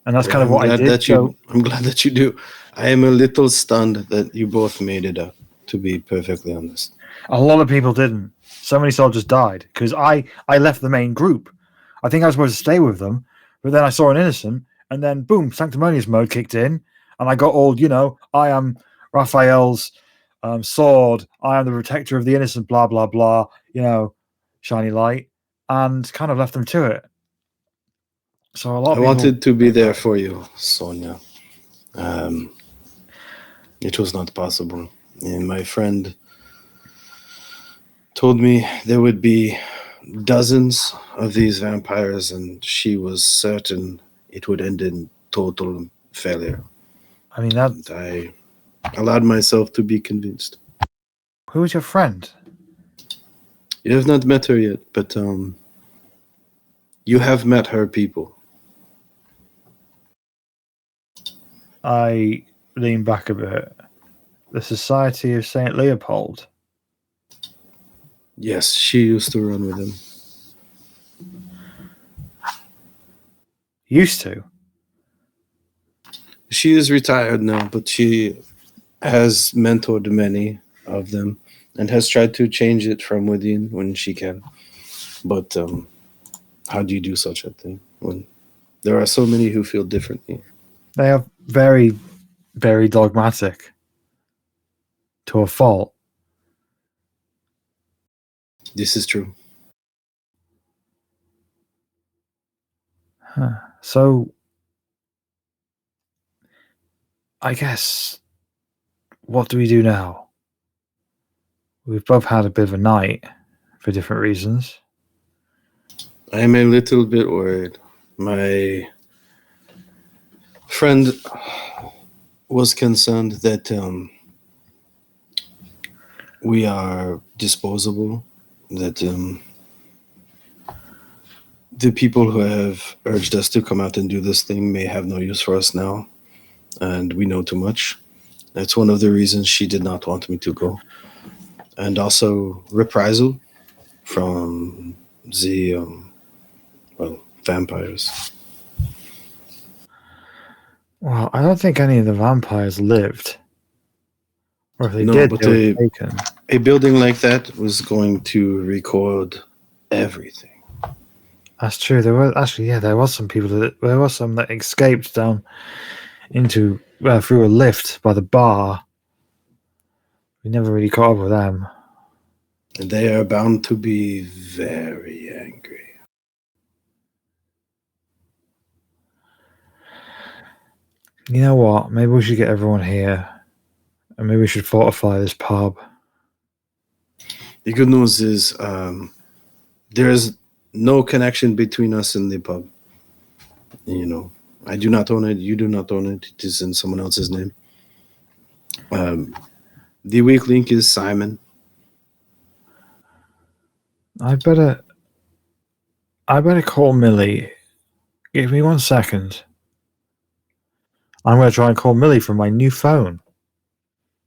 And that's kind of what I did. I'm glad that you do. I am a little stunned that you both made it up, to be perfectly honest. A lot of people didn't. So many soldiers died because I left the main group. I think I was supposed to stay with them, but then I saw an innocent, and then boom, sanctimonious mode kicked in, and I got all, I am Raphael's sword, I am the protector of the innocent, blah, blah, blah, shiny light, and kind of left them to it. So a lot of people wanted to be there for you, Sonia. It was not possible. And my friend told me there would be dozens of these vampires, and she was certain it would end in total failure. I mean, and I allowed myself to be convinced. Who was your friend? You have not met her yet, but you have met her people. I lean back a bit. The Society of St. Leopold. Yes, she used to run with him. Used to? She is retired now, but she has mentored many of them and has tried to change it from within when she can. But how do you do such a thing when there are so many who feel differently? They are very, very dogmatic to a fault. This is true. Huh. So, I guess, what do we do now? We've both had a bit of a night for different reasons. I am a little bit worried. My friend was concerned that we are disposable, that the people who have urged us to come out and do this thing may have no use for us now, and we know too much. That's one of the reasons she did not want me to go. And also reprisal from the vampires. Well, I don't think any of the vampires lived. Or if they did, they were taken. A building like that was going to record everything. That's true. There was some people there was some that escaped down into through a lift by the bar. We never really caught up with them. And they are bound to be very angry. You know what? Maybe we should get everyone here, and maybe we should fortify this pub. The good news is there is no connection between us and the pub. You know, I do not own it. You do not own it. It is in someone else's name. The weak link is Simon. I better call Millie. Give me 1 second. I'm going to try and call Millie from my new phone.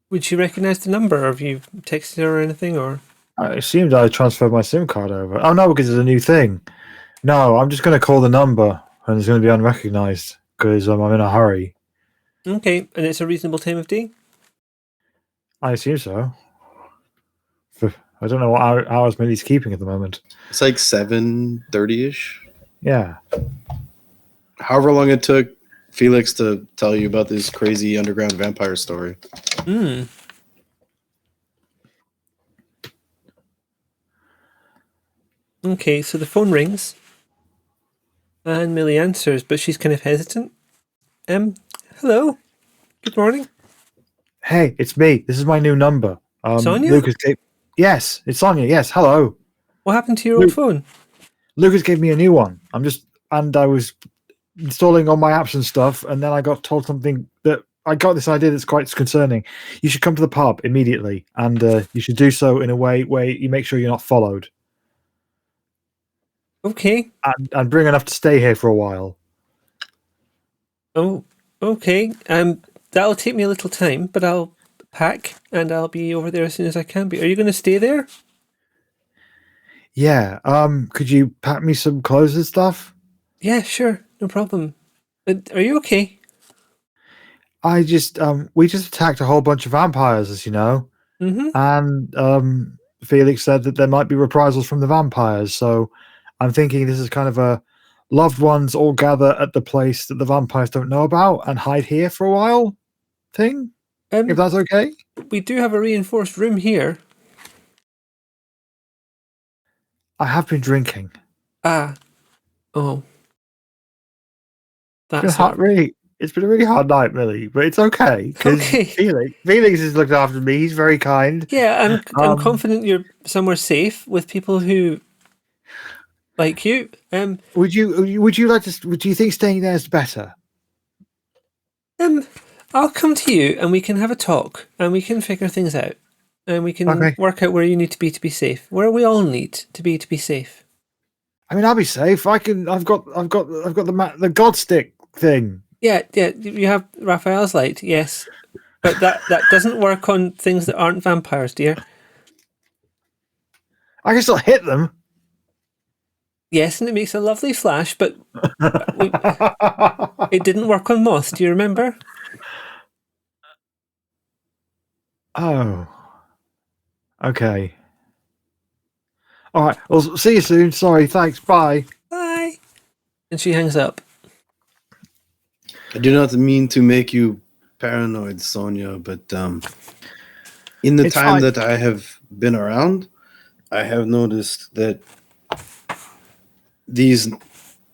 Would she recognize the number? Have you texted her or anything? Or I assumed I transferred my SIM card over. Oh no, because it's a new thing. No, I'm just going to call the number, and it's going to be unrecognized because I'm in a hurry. Okay, and it's a reasonable time of day? I assume so. I don't know what hours Millie's keeping at the moment. It's like 7:30-ish. Yeah. However long it took Felix to tell you about this crazy underground vampire story. Okay, so the phone rings. And Millie answers, but she's kind of hesitant. Hello? Good morning. Hey, it's me. This is my new number. Sonia? Lucas gave... Yes, it's Sonia. Yes, hello. What happened to your old phone? Lucas gave me a new one. I was installing all my apps and stuff, and then I got told something that I got this idea that's quite concerning. You should come to the pub immediately, and you should do so in a way where you make sure you're not followed. Okay. And bring enough to stay here for a while. Oh, okay. That'll take me a little time, but I'll pack and I'll be over there as soon as I can be. Are you going to stay there? Yeah. Could you pack me some clothes and stuff? Yeah, sure. No problem. Are you okay? We just attacked a whole bunch of vampires, as you know. Mm-hmm. And Felix said that there might be reprisals from the vampires, so I'm thinking this is kind of a loved ones all gather at the place that the vampires don't know about and hide here for a while thing, if that's okay. We do have a reinforced room here. I have been drinking. Oh. It's been a really hard night, Millie, but it's okay. Okay. Felix has looked after me. He's very kind. Yeah, I'm confident you're somewhere safe with people who like you. Would you like to? Do you think staying there is better? I'll come to you and we can have a talk and we can figure things out and we can work out where you need to be safe. Where we all need to be safe. I mean, I'll be safe. I've got the God stick thing. Yeah. You have Raphael's light, yes, but that doesn't work on things that aren't vampires, dear. I can still hit them. Yes, and it makes a lovely flash, but it didn't work on moths. Do you remember? Oh. Okay. All right. Well, see you soon. Sorry. Thanks. Bye. Bye. And she hangs up. I do not mean to make you paranoid, Sonia, but in the time that I have been around, I have noticed that these,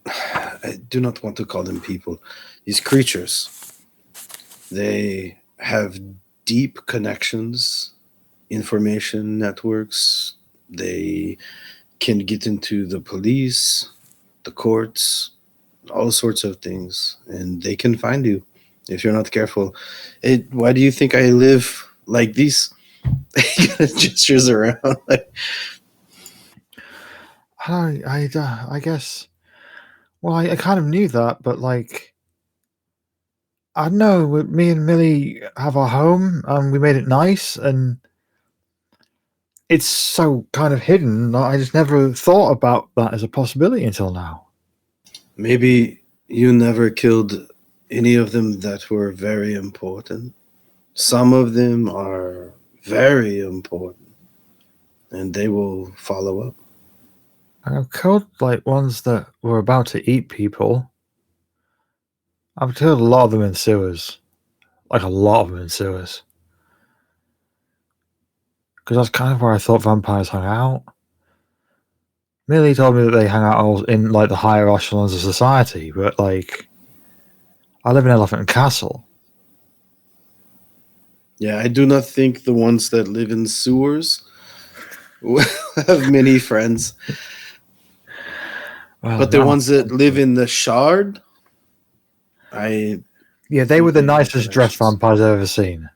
I do not want to call them people, these creatures, they have deep connections, information networks. They can get into the police, the courts, all sorts of things, and they can find you if you're not careful. Why do you think I live like these? Gestures around. I guess. Well, I kind of knew that, but like, I don't know. Me and Millie have our home, and we made it nice, and it's so kind of hidden. I just never thought about that as a possibility until now. Maybe you never killed any of them that were very important. Some of them are very important. and they will follow up. I've killed like ones that were about to eat people. I've killed a lot of them in sewers. Like a lot of them in sewers. Because that's kind of where I thought vampires hung out. Millie told me that they hang out all in like the higher echelons of society, but like I live in Elephant and Castle. Yeah, I do not think the ones that live in sewers will have many friends. Well, But the ones that live in the Shard, yeah, they were the nicest dressed vampires I've ever seen.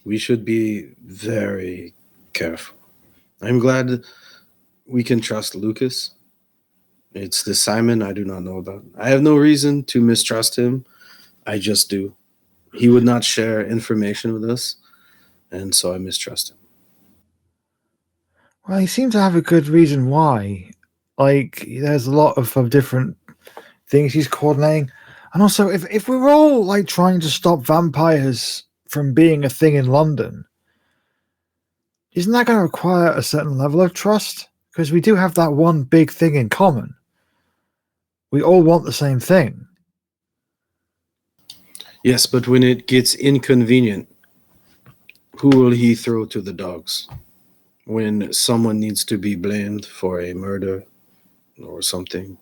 We should be very careful. I'm glad we can trust Lucas. It's the Simon I do not know about. I have no reason to mistrust him. I just do. He would not share information with us, and so I mistrust him. Well, he seemed to have a good reason why. Like, there's a lot of different things he's coordinating. And also, if we're all like trying to stop vampires from being a thing in London, isn't that going to require a certain level of trust? Because we do have that one big thing in common. We all want the same thing. Yes, but when it gets inconvenient, who will he throw to the dogs? When someone needs to be blamed for a murder or something,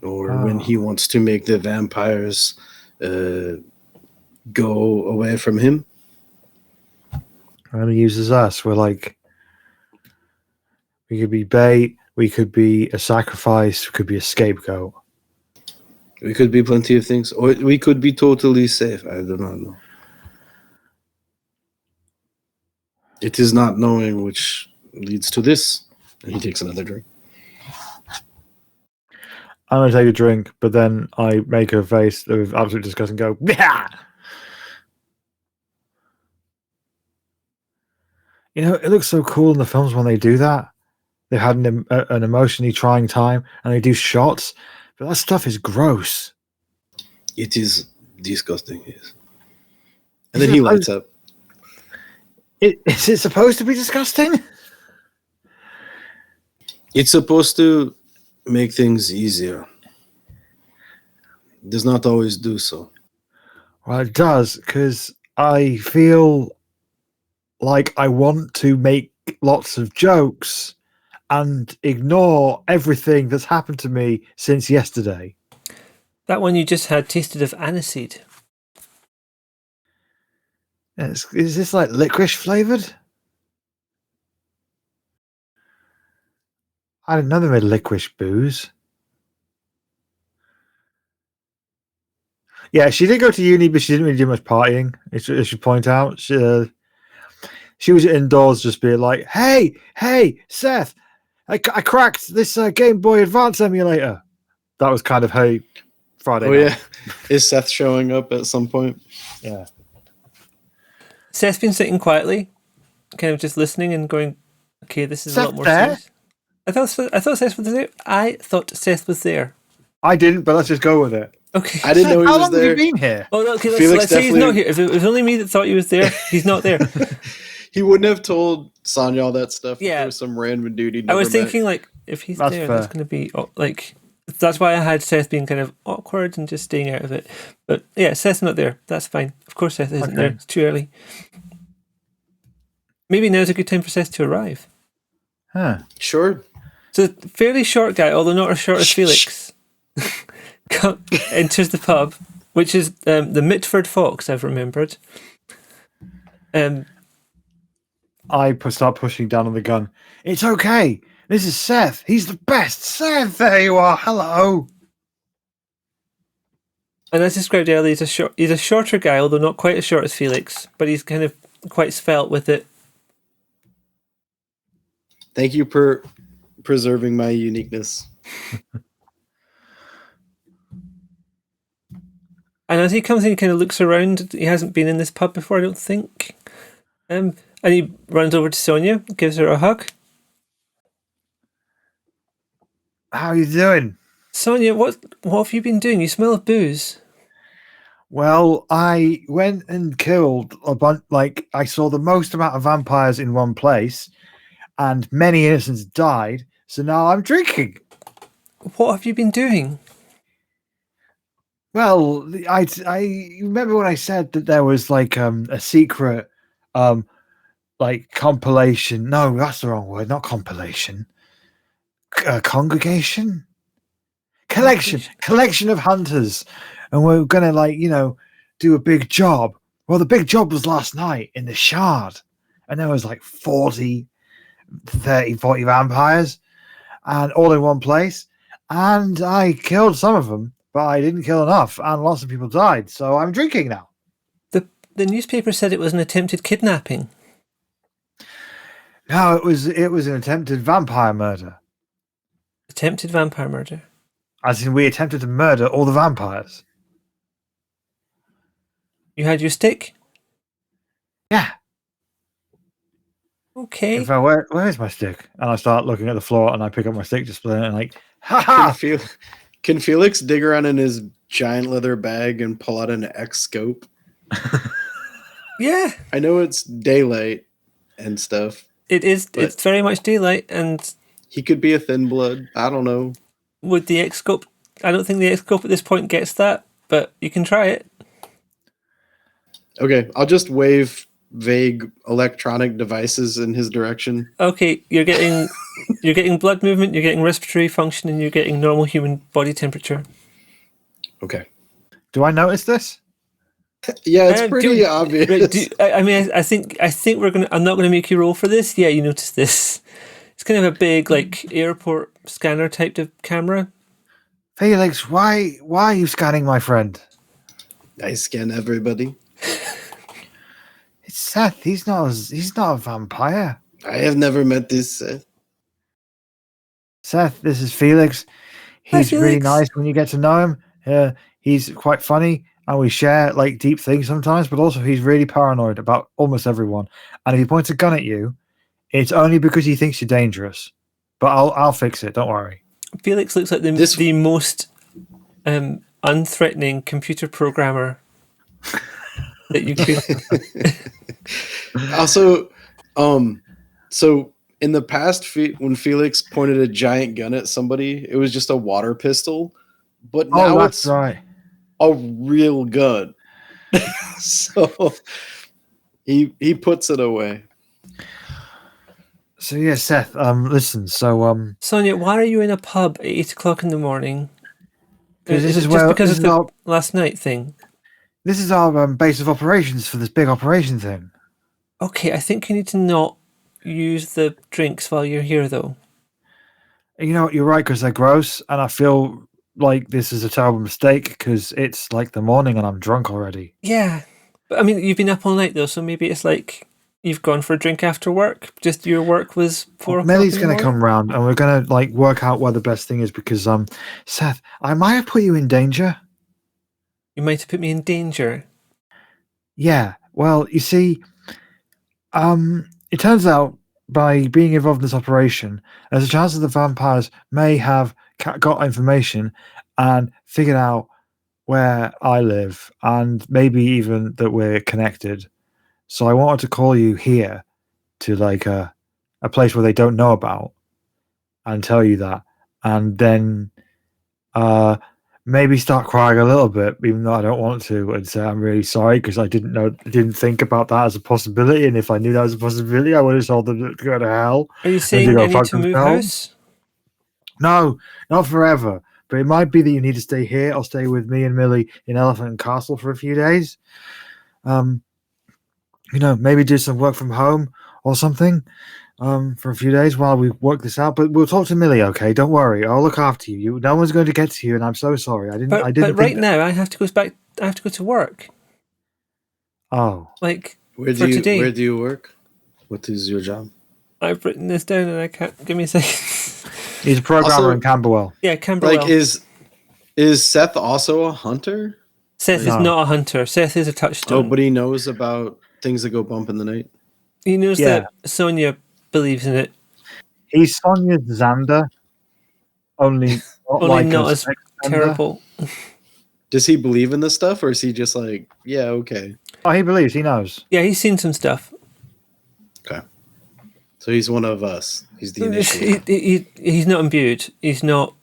or when he wants to make the vampires go away from him. And he uses us. We're like, we could be bait, we could be a sacrifice, we could be a scapegoat. We could be plenty of things, or we could be totally safe. I do not know. It is not knowing which leads to this. And he takes another drink. I'm going to take a drink, but then I make a face of absolute disgust and go, yeah! You know, it looks so cool in the films when they do that. They had an emotionally trying time, and they do shots, but that stuff is gross. It is disgusting, yes. And then he lights up. Is it supposed to be disgusting? It's supposed to make things easier. It does not always do so. Well, it does, because I feel like I want to make lots of jokes and ignore everything that's happened to me since yesterday. That one you just had tasted of aniseed. Is this like licorice flavored? I didn't know they made licorice booze. Yeah, she did go to uni, but she didn't really do much partying. I should point out. She was indoors just being like, hey, Seth, I cracked this Game Boy Advance emulator. That was kind of her Friday night. Yeah. Is Seth showing up at some point? Yeah. Seth's been sitting quietly, kind of just listening and going, okay, this is a lot more serious. I thought Seth was there. I thought Seth was there. I didn't, but let's just go with it. Okay. I didn't know he was there. How long have you been here? Oh, okay, let's say he's not here. If it was only me that thought he was there, he's not there. He wouldn't have told Sonia all that stuff. Yeah. If there was some random dude he'd I never was met. thinking, like, if he's That's there, fair. that's going to be, like, that's why I had Seth being kind of awkward and just staying out of it. But yeah, Seth's not there. That's fine. Of course Seth isn't there. It's too early. Maybe now's a good time for Seth to arrive. Huh. Sure. So, fairly short guy, although not as short as Felix, enters the pub, which is the Mitford Fox, I've remembered. I start pushing down on the gun. It's okay. This is Seth. He's the best. Seth, there you are. Hello. And as described earlier, he's a shorter guy, although not quite as short as Felix, but he's kind of quite svelte with it. Thank you for preserving my uniqueness. And as he comes in, he kind of looks around. He hasn't been in this pub before, I don't think. And he runs over to Sonia, gives her a hug. How are you doing? Sonia, what have you been doing? You smell of booze. Well, I went and killed a bunch. Like, I saw the most amount of vampires in one place, and many innocents died. So now I'm drinking. What have you been doing? Well, I remember when I said that there was like a secret like compilation. No, that's the wrong word. Not compilation. Congregation. Collection of hunters, and we're gonna do a big job. Well, the big job was last night in the Shard, and there was like 40 vampires, and all in one place, and I killed some of them, but I didn't kill enough, and lots of people died, so I'm drinking now. The newspaper said it was an attempted kidnapping. No, it was an attempted vampire murder. Attempted vampire murder. As in, we attempted to murder all the vampires. You had your stick? Yeah. Okay. In fact, where is my stick? And I start looking at the floor, and I pick up my stick, just playing it, and like, ha! Can Felix dig around in his giant leather bag and pull out an X scope? Yeah. I know it's daylight and stuff. It is. It's very much daylight, and he could be a thin blood. I don't know. Would the X scope? I don't think the X scope at this point gets that, but you can try it. Okay, I'll just wave vague electronic devices in his direction. Okay, you're getting blood movement, you're getting respiratory function, and you're getting normal human body temperature. Okay. Do I notice this? Yeah, it's pretty obvious. Right, I think we're gonna. I'm not gonna make you roll for this. Yeah, you notice this. It's kind of a big, like, airport scanner type of camera. Felix, why are you scanning my friend? I scan everybody. It's Seth. He's not a vampire. I have never met this Seth. Seth, this is Felix. He's Hi, Felix. really nice when you get to know him. He's quite funny, and we share like deep things sometimes, but also he's really paranoid about almost everyone. And if he points a gun at you, it's only because he thinks you're dangerous. But I'll fix it, don't worry. Felix looks like the most unthreatening computer programmer that you could. Also, so in the past, when Felix pointed a giant gun at somebody, it was just a water pistol. But now that's it's right. a real gun. So he puts it away. So yeah, Seth. Listen. So Sonia, why are you in a pub at 8 o'clock in the morning? Because this is because of the last night thing. This is our base of operations for this big operation thing. Okay, I think you need to not use the drinks while you're here, though. You know what? You're right, because they're gross, and I feel like this is a terrible mistake because it's like the morning and I'm drunk already. Yeah, but I mean, you've been up all night though, so maybe it's like you've gone for a drink after work. Just your work was 4 o'clock. Melly's going to come round, and we're going to like work out where the best thing is because Seth, I might have put you in danger. You might have put me in danger. Yeah. Well, you see, it turns out by being involved in this operation, there's a chance that the vampires may have got information and figured out where I live, and maybe even that we're connected. So I wanted to call you here to like a place where they don't know about and tell you that, and then maybe start crying a little bit, even though I don't want to, and say I'm really sorry because I didn't think about that as a possibility, and if I knew that was a possibility, I would have told them to go to hell. Are you saying I need to move house? No, not forever. But it might be that you need to stay here or stay with me and Millie in Elephant and Castle for a few days. Maybe do some work from home or something for a few days while we work this out. But we'll talk to Millie, okay? Don't worry. I'll look after you. No one's going to get to you, and I'm so sorry. I didn't. But right now, I have to go back. I have to go to work. Oh, like where do you work? What is your job? I've written this down, and I can't. Give me a second. He's a programmer in Camberwell. Yeah, Camberwell. Like, is Seth also a hunter? Seth is not a hunter. Seth is a touchstone. Oh, but he knows about things that go bump in the night. He knows that Sonia believes in it. He's Sonia's Xander, only not as terrible. Does he believe in this stuff, or is he just like, yeah, okay? Oh, he believes. He knows. Yeah, he's seen some stuff. Okay. So he's one of us. He's the initiator. He's not imbued. He's not.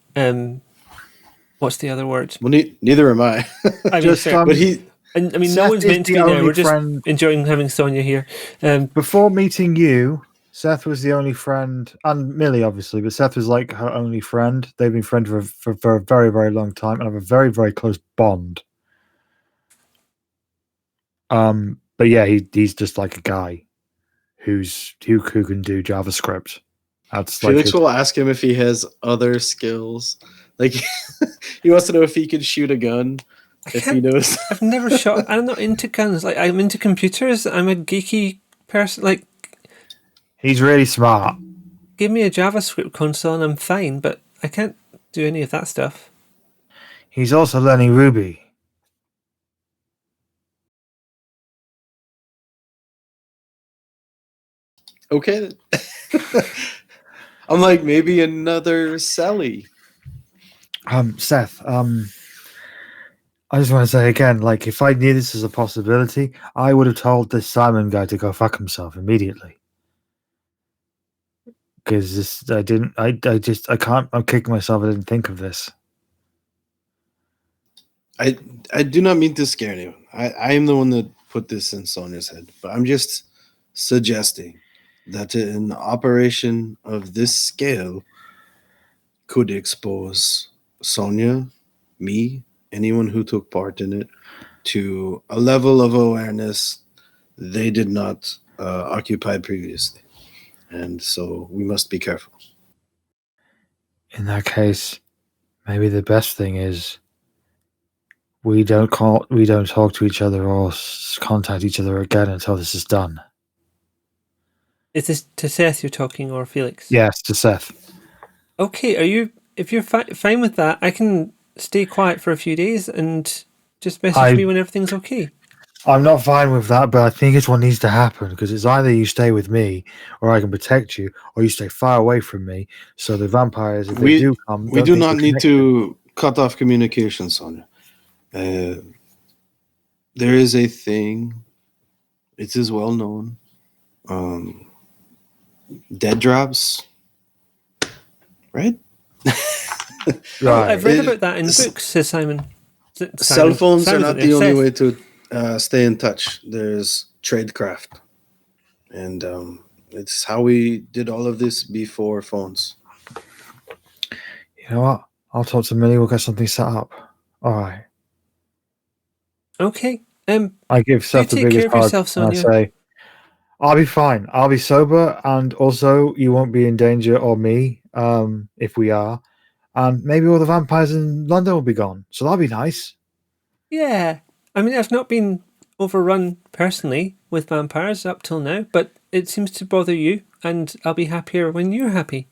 What's the other word? Well, neither am I. I mean, Just, fair. But he. And I mean, no Seth one's is meant to the be there. only We're just friend- enjoying having Sonia here. Before meeting you, Seth was the only friend, and Millie obviously, but Seth was like her only friend. They've been friends for a very, very long time and have a very, very close bond. But yeah, he's just like a guy who can do JavaScript. That's Felix like will ask him if he has other skills. Like he wants to know if he can shoot a gun. If he knows. I've never shot. I'm not into guns. Like, I'm into computers. I'm a geeky person. Like, he's really smart. give me a JavaScript console and I'm fine. But I can't do any of that stuff. He's also learning Ruby. Okay. I'm like, maybe another Sally. Seth, I just want to say again, like, if I knew this was a possibility, I would have told this Simon guy to go fuck himself immediately. Because I can't, I'm kicking myself, I didn't think of this. I do not mean to scare anyone. I am the one that put this in Sonia's head, but I'm just suggesting that an operation of this scale could expose Sonia, me, anyone who took part in it, to a level of awareness they did not occupy previously. And so we must be careful. In that case, maybe the best thing is we don't talk to each other or contact each other again until this is done. Is this to Seth you're talking or Felix? Yes, to Seth. Okay, if you're fine with that, I can stay quiet for a few days and just message me when everything's okay. I'm not fine with that, but I think it's what needs to happen, because it's either you stay with me or I can protect you, or you stay far away from me so the vampires, if they do come... We do not need to cut off communication, Sonia. There is a thing, it is well known, dead drops, right? Right. I've read about that in books, says Simon. Cell phones are not the only Seth. way to stay in touch. There's tradecraft, and it's how we did all of this before phones. You know what? I'll talk to Millie. We'll get something set up. All right. Okay. I give Seth the take care biggest of hug, yourself, and I Sonia. say, I'll be fine. I'll be sober, and also you won't be in danger, or me, if we are. And maybe all the vampires in London will be gone. So that'll be nice. Yeah. I mean, I've not been overrun personally with vampires up till now, but it seems to bother you, and I'll be happier when you're happy.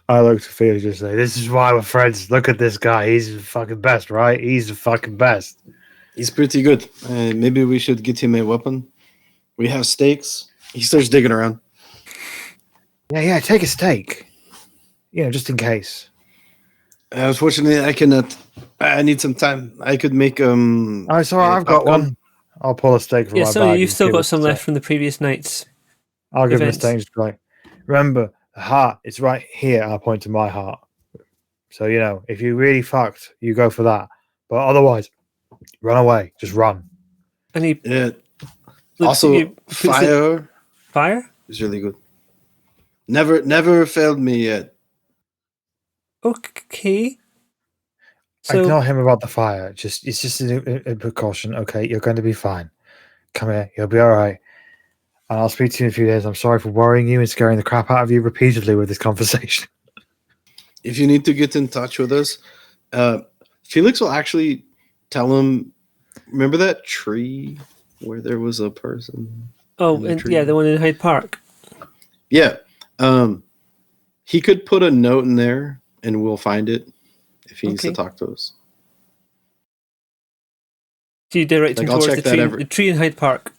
I look to Felix and say, this is why we're friends. Look at this guy. He's the fucking best, right? He's the fucking best. He's pretty good. Maybe we should get him a weapon. We have stakes. He starts digging around. Yeah, take a steak. Just in case. Unfortunately, I cannot. I need some time. I could make Oh, it's all right. I've got one. I'll pull a steak from Yeah, my Sonia, bag. you've and still give got it some to left Seth. from the previous night's. I'll give him a events. steak and just be like, remember, the heart, it's right here. I'll point to my heart. So, if you really fucked, you go for that. But otherwise, run away. Just run. And he it. looks Also, at you, puts it- Fire? is really good. Never failed me yet. Okay. So, Ignore him about the fire. It's just a precaution. Okay, you're going to be fine. Come here. You'll be all right. And I'll speak to you in a few days. I'm sorry for worrying you and scaring the crap out of you repeatedly with this conversation. If you need to get in touch with us, Felix will actually tell him. Remember that tree where there was a person? the one in Hyde Park. Yeah. He could put a note in there and we'll find it if he needs to talk to us. So you direct him I'll towards check the tree in Hyde Park.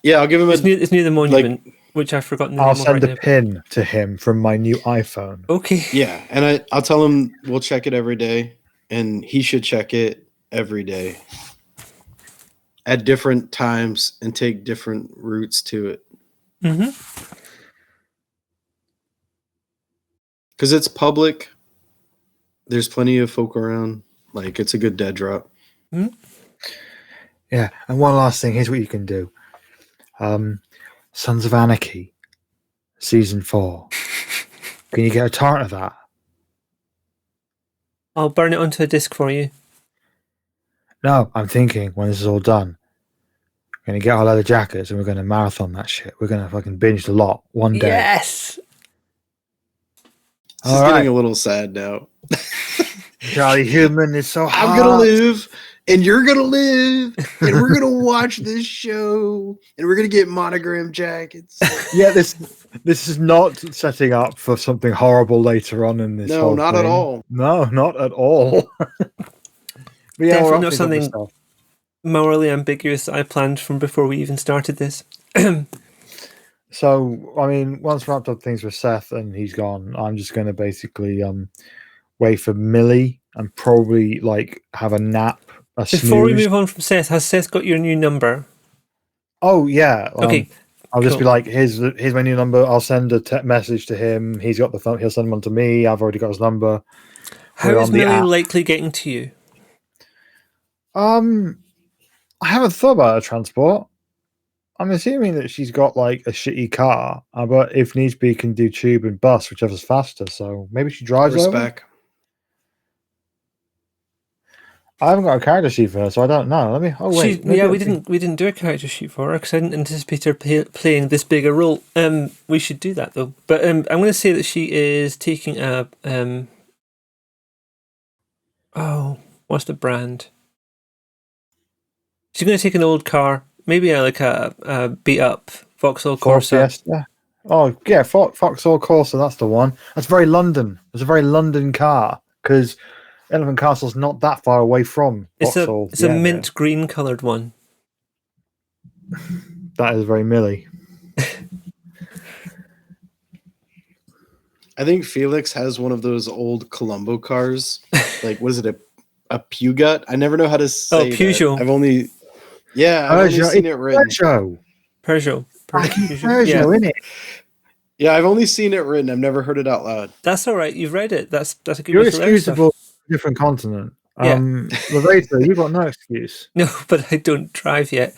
Yeah, I'll give him it's near the monument, which I've forgotten the name I'll of send right a now. pin to him from my new iPhone. Okay. Yeah, and I'll tell him we'll check it every day. and he should check it every day at different times and take different routes to it. Because it's public. There's plenty of folk around. Like, it's a good dead drop. Yeah, and one last thing. Here's what you can do. Sons of Anarchy, season 4. Can you get a torrent of that? I'll burn it onto a disc for you. No, I'm thinking when this is all done, we're going to get our leather jackets and we're going to marathon that shit. We're going to fucking binge the lot one day. Yes! This is getting a little sad now. Charlie Human is so hot. I'm going to live, and you're going to live, and we're going to watch this show, and we're going to get monogram jackets. Yeah, this is not setting up for something horrible later on in this. No, not thing. at all. No, not at all. But yeah, definitely not something morally ambiguous that I planned from before we even started this. So, I mean, once wrapped up things with Seth and he's gone, I'm just going to basically wait for Millie and probably like have a nap. Before we move on from Seth, has Seth got your new number? Oh yeah. Okay. I'll just be like, here's my new number. I'll send a message to him. He's got the phone. He'll send one to me. I've already got his number. How is Millie likely getting to you? I haven't thought about her transport. I'm assuming that she's got like a shitty car, but if needs be, can do tube and bus, whichever's faster. So maybe she drives over. I haven't got a character sheet for her, so I don't know. Let me. Oh wait, we didn't do a character sheet for her because I didn't anticipate her playing this big a role. We should do that though. But I'm going to say that she is taking a what's the brand? She's going to take an old car, maybe like a beat up Vauxhall Corsa. Fiesta. Oh yeah, Vauxhall Corsa. That's the one. That's very London. It's a very London car because Elephant Castle's not that far away from Vauxhall. It's a mint green coloured one. That is very Millie. I think Felix has one of those old Columbo cars. Like, what is it? A Peugeot? I never know how to say Peugeot. That. I've only seen it written. Peugeot, innit? Yeah, I've only seen it written. I've never heard it out loud. That's all right. You've read it. That's a good. You're excusable. Different continent. Lavaita, you've got no excuse. No, but I don't drive yet.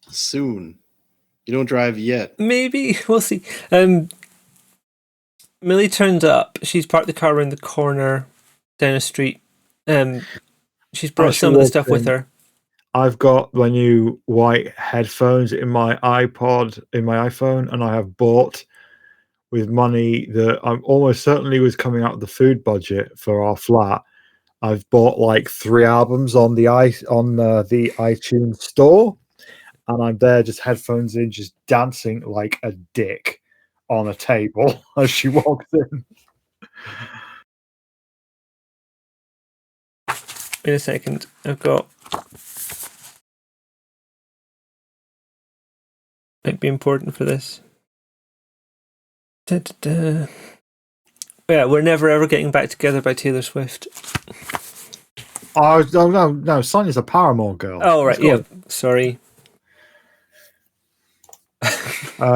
Soon. You don't drive yet. Maybe. We'll see. Millie turns up. She's parked the car around the corner down a street. She's brought some of the stuff with her. I've got my new white headphones in my iPod, in my iPhone, and I have bought with money that I'm almost certainly was coming out of the food budget for our flat. I've bought like 3 albums on the iTunes store, and I'm there just headphones in, just dancing like a dick on a table as she walks in. Wait a second. I've got. Might be important for this. Da, da, da. Yeah, We're Never Ever Getting Back Together by Taylor Swift. Oh no, Sonia's a Paramore girl. Oh right, yeah. Sorry.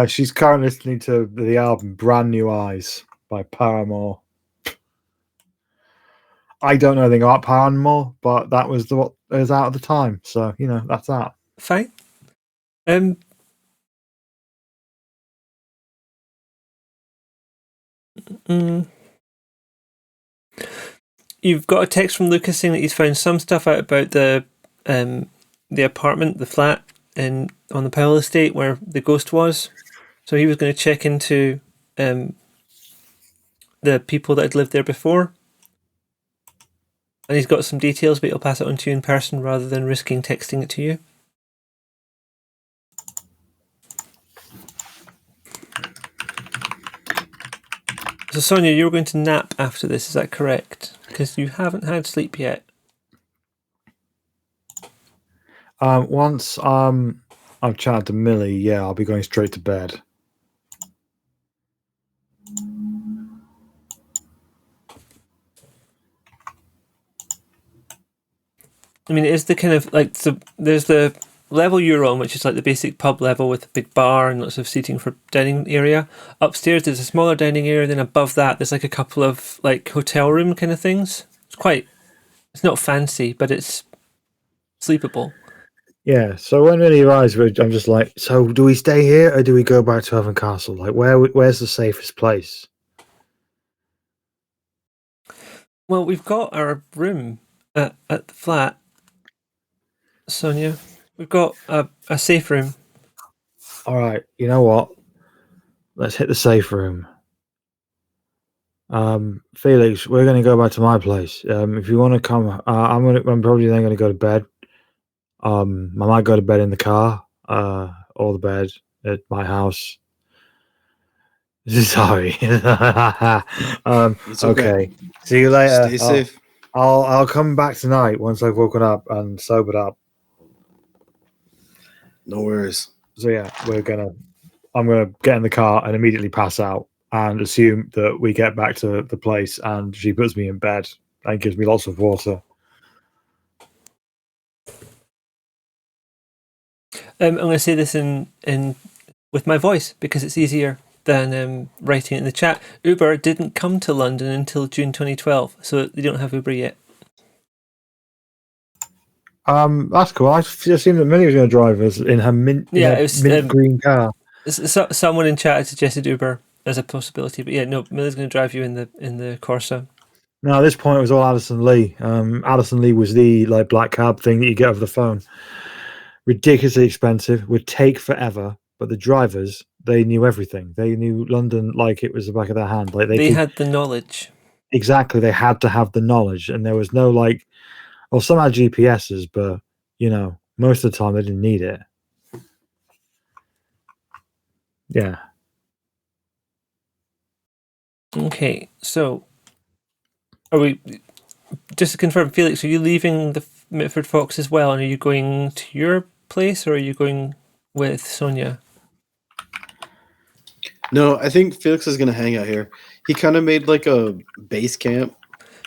She's currently listening to the album Brand New Eyes by Paramore. I don't know anything about Paramore, but that was what was out at the time. So, that's that. Fine. You've got a text from Lucas saying that he's found some stuff out about the apartment, the flat on the Powell estate where the ghost was. So he was going to check into the people that had lived there before. And he's got some details, but he'll pass it on to you in person rather than risking texting it to you. So Sonia, you're going to nap after this, is that correct? Because you haven't had sleep yet. Once I've chatted to Millie, I'll be going straight to bed. I mean, it is the kind of like there's the level you're on, which is like the basic pub level with a big bar and lots of seating for dining area. Upstairs, there's a smaller dining area. Then above that, there's like a couple of like hotel room kind of things. It's not fancy, but it's sleepable. Yeah. So when he arrives, I'm just like, so do we stay here or do we go back to Heaven Castle? Like, where's the safest place? Well, we've got our room at the flat, Sonia. We've got a safe room. All right. You know what? Let's hit the safe room. Felix, we're going to go back to my place. If you want to come, I'm probably then going to go to bed. I might go to bed in the car, or the bed at my house. Sorry. It's okay. See you later. Stay safe. I'll come back tonight once I've woken up and sobered up. No worries. So yeah, I'm gonna get in the car and immediately pass out and assume that we get back to the place and she puts me in bed and gives me lots of water. I'm going to say this in with my voice because it's easier than writing it in the chat. Uber didn't come to London until June 2012, so they don't have Uber yet. That's cool. I assumed that Millie was going to drive us in her mint green car. Someone in chat had suggested Uber as a possibility, but yeah, no, Millie's going to drive you in the Corsa. No, at this point it was all Addison Lee. Addison Lee was the like black cab thing that you get over the phone. Ridiculously expensive, would take forever, but the drivers, they knew everything. They knew London like it was the back of their hand. Like they had the knowledge. Exactly, they had to have the knowledge, and there was no like, well, some had GPSs, but you know, most of the time they didn't need it. Yeah. Okay, so are we? Just to confirm, Felix, are you leaving the Mitford Fox as well, and are you going to your place, or are you going with Sonia? No, I think Felix is going to hang out here. He kind of made like a base camp.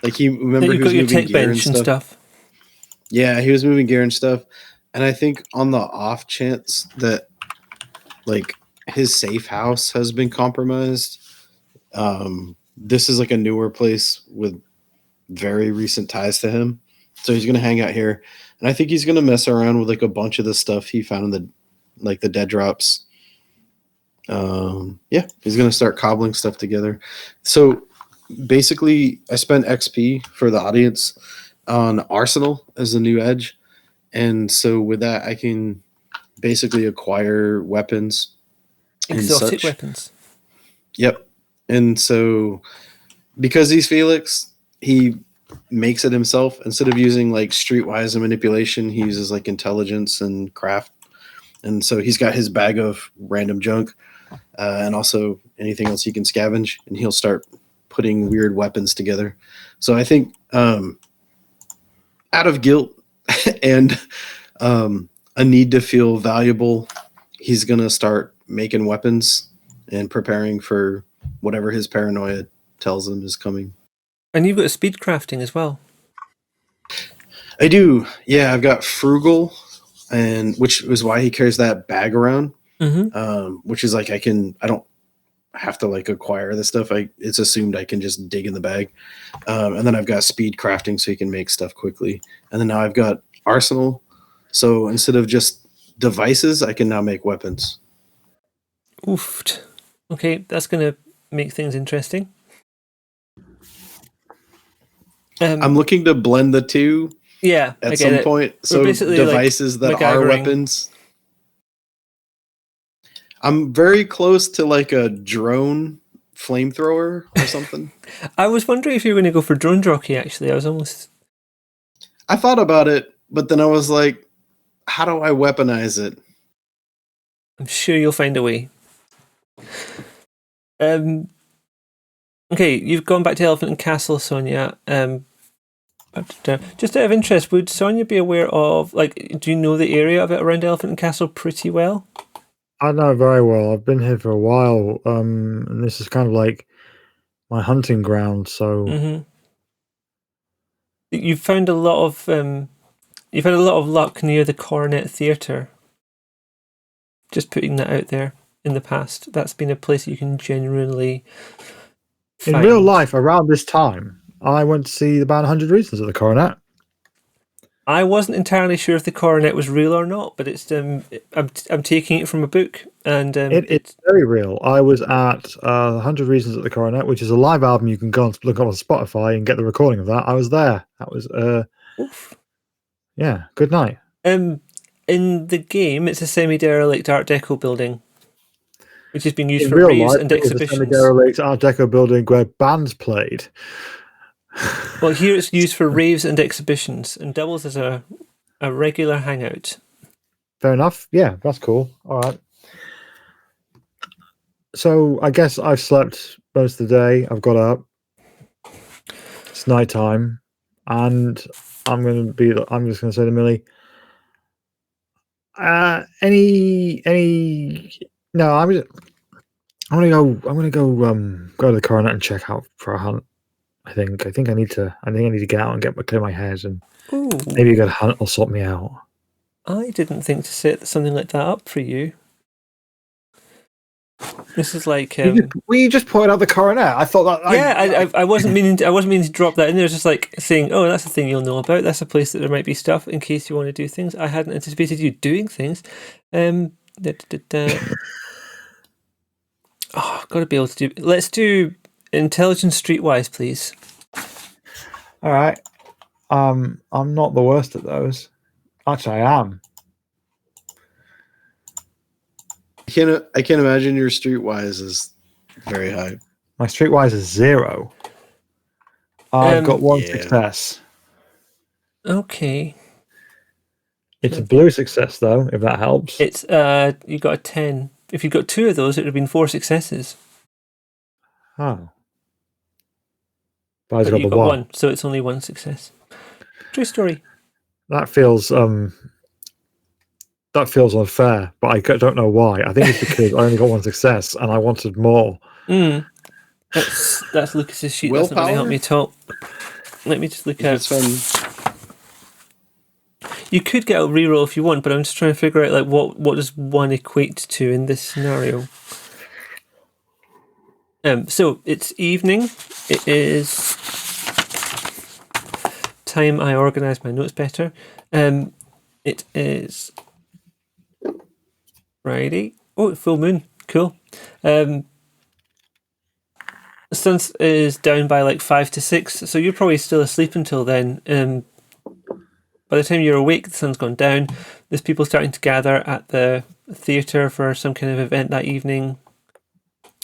Like he remember you've got your tech bench and stuff. Yeah, he was moving gear and stuff. And I think on the off chance that like his safe house has been compromised, this is like a newer place with very recent ties to him. So he's going to hang out here. And I think he's going to mess around with like a bunch of the stuff he found in the dead drops. Yeah, he's going to start cobbling stuff together. So basically I spent XP for the audience on Arsenal as the new edge. And so with that, I can basically acquire weapons. Exotic weapons. Yep. And so because he's Felix, he makes it himself. Instead of using like streetwise and manipulation, he uses like intelligence and craft. And so he's got his bag of random junk and also anything else he can scavenge, and he'll start putting weird weapons together. So I think out of guilt and a need to feel valuable, he's going to start making weapons and preparing for whatever his paranoia tells him is coming. And you've got a speed crafting as well. I do. Yeah, I've got frugal, and which is why he carries that bag around. Mm-hmm. Which is like I don't have to like acquire this stuff. It's assumed I can just dig in the bag. And then I've got speed crafting so you can make stuff quickly. And then now I've got arsenal. So instead of just devices, I can now make weapons. Oofed. Okay, that's going to make things interesting. I'm looking to blend the two. Yeah, at some point. So devices like that are weapons. I'm very close to like a drone flamethrower or something. I was wondering if you were going to go for drone jockey, actually. I thought about it, but then I was like, how do I weaponize it? I'm sure you'll find a way. Okay, you've gone back to Elephant and Castle, Sonia. Just out of interest, would Sonia be aware of, like, do you know the area of it around Elephant and Castle pretty well? I know very well. I've been here for a while, and this is kind of like my hunting ground. So you've found a lot of You've had a lot of luck near the Coronet Theatre. Just putting that out there in the past. That's been a place you can genuinely find. In real life, around this time, I went to see the band 100 Reasons at the Coronet. I wasn't entirely sure if the Coronet was real or not, but it's I'm taking it from a book, and It's very real. I was at 100 Reasons at the Coronet, which is a live album you can go and look up on Spotify and get the recording of that. I was there. That was oof. Yeah, good night. In the game, it's a semi-derelict Art Deco building, which has been used for raves and exhibitions. It's a semi-derelict Art Deco building where bands played. Well, here it's used for raves and exhibitions, and doubles as a regular hangout. Fair enough. Yeah, that's cool. All right. So I guess I've slept most of the day. I've got up. It's nighttime, and I'm just going to say to Millie, no, I'm going to go to the Coronet and check out for a hunt. I think I need to get out and clear my head, and maybe a good hunt will sort me out. I didn't think to set something like that up for you. This is like you just pointed out the Coronet. I thought that. I wasn't meaning to drop that in there. It's just like saying, oh, that's a thing you'll know about. That's a place that there might be stuff in case you want to do things. I hadn't anticipated you doing things. Oh, I've got to be able to do. Let's do intelligence streetwise, please. All right. I'm not the worst at those. Actually, I am. I can't imagine your streetwise is very high. My streetwise is 0. I've got 1 success. Okay. It's a blue success though, if that helps. It's you got a 10. If you got 2 of those, it would have been 4 successes. Oh. But you got 1, so it's only 1 success. True story. That feels unfair, but I don't know why. I think it's because I only got 1 success and I wanted more. That's Lucas's sheet. Willpower? Doesn't really help me at all. Let me just look at. You could get a reroll if you want, but I'm just trying to figure out like what does 1 equate to in this scenario. So it's evening. It is time I organise my notes better. It is Friday. Oh, full moon. Cool. The sun is down by like 5 to 6, so you're probably still asleep until then. By the time you're awake, the sun's gone down. There's people starting to gather at the theatre for some kind of event that evening.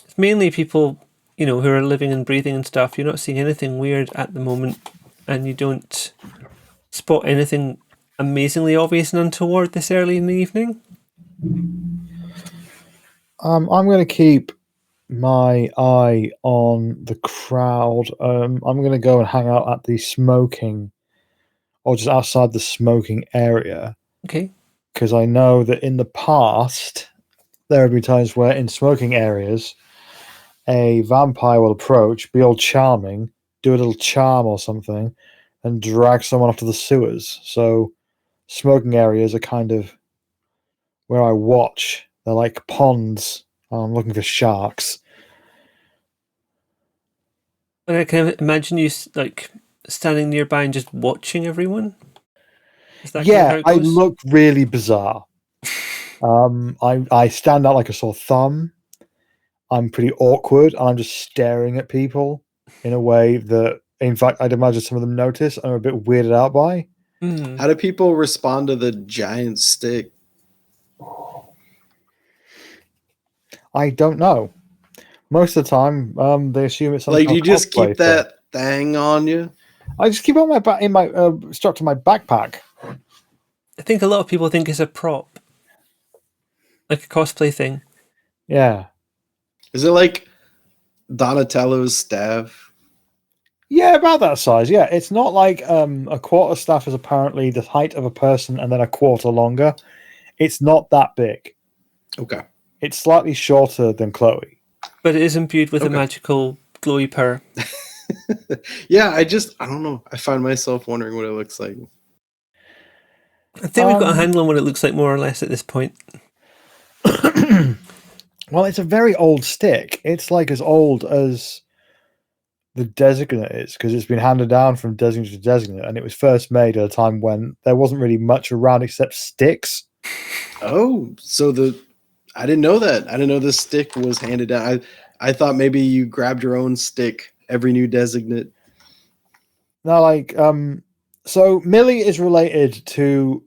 It's mainly people, who are living and breathing and stuff. You're not seeing anything weird at the moment, and you don't spot anything amazingly obvious and untoward this early in the evening. I'm going to keep my eye on the crowd. I'm going to go and hang out at the smoking, or just outside the smoking area. Okay. Because I know that in the past, there have been times where in smoking areas, a vampire will approach, be all charming, do a little charm or something, and drag someone off to the sewers. So smoking areas are kind of where I watch. They're like ponds. I'm looking for sharks. And I can imagine you like standing nearby and just watching everyone. Is that kind of how it goes? I look really bizarre. I stand out like a sore thumb. I'm pretty awkward, and I'm just staring at people in a way that, in fact, I'd imagine some of them notice I'm a bit weirded out by. How do people respond to the giant stick? I don't know. Most of the time, they assume it's something. Like, you just keep that thing on you? I just keep it on my back, strapped to my backpack. I think a lot of people think it's a prop, like a cosplay thing. Yeah. Is it like Donatello's staff? Yeah, about that size. Yeah, it's not like a quarter staff is apparently the height of a person and then a quarter longer. It's not that big. Okay. It's slightly shorter than Chloe. But it is imbued with a magical glowy power. Yeah, I don't know. I find myself wondering what it looks like. I think we've got a handle on what it looks like more or less at this point. Well, it's a very old stick. It's like as old as the designate is, because it's been handed down from designate to designate, and it was first made at a time when there wasn't really much around except sticks. Oh, so I didn't know that. I didn't know this stick was handed down. I thought maybe you grabbed your own stick every new designate. Now, so Millie is related to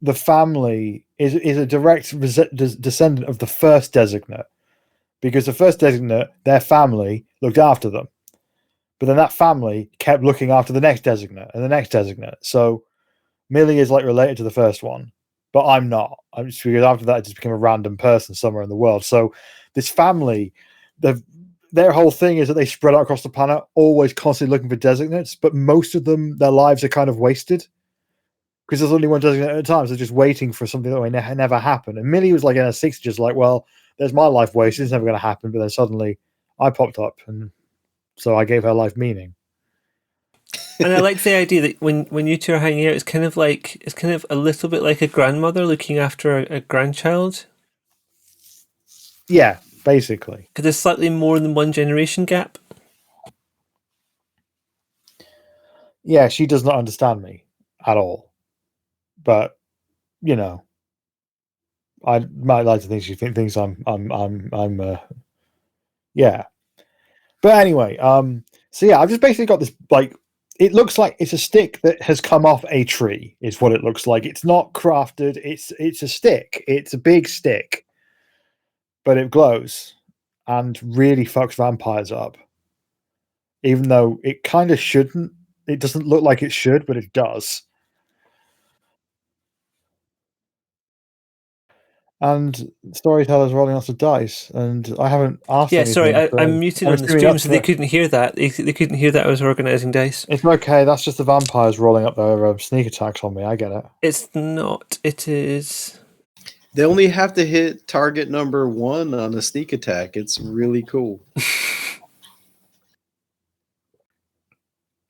the family, is a direct descendant of the first designate, because the first designate, their family looked after them, but then that family kept looking after the next designate and the next designate. So Millie is like related to the first one, but I'm not. I'm just, because after that, I just became a random person somewhere in the world. So this family, their whole thing is that they spread out across the planet, always constantly looking for designates, but most of them, their lives are kind of wasted because there's only one designate at a time. So they're just waiting for something that may never happen. And Millie was like in her 60s, just like, well, there's my life wasted. It's never going to happen. But then suddenly I popped up, and so I gave her life meaning. And I like the idea that when you two are hanging out, it's kind of a little bit like a grandmother looking after a grandchild. Yeah, basically. Because there's slightly more than one generation gap. Yeah, she does not understand me at all. But, you know, I might like to think she thinks I'm yeah. But anyway, so yeah, I've just basically got this, like, it looks like it's a stick that has come off a tree, is what it looks like. It's not crafted, it's a stick. It's a big stick. But it glows and really fucks vampires up. Even though it kind of shouldn't. It doesn't look like it should, but it does. And Storyteller's rolling lots of dice, and I haven't asked anything. Sorry, I'm muted on the stream, so they couldn't hear that. They couldn't hear that I was organising dice. It's okay, that's just the vampires rolling up their sneak attacks on me, I get it. It's not, it is... They only have to hit target number 1 on a sneak attack. It's really cool.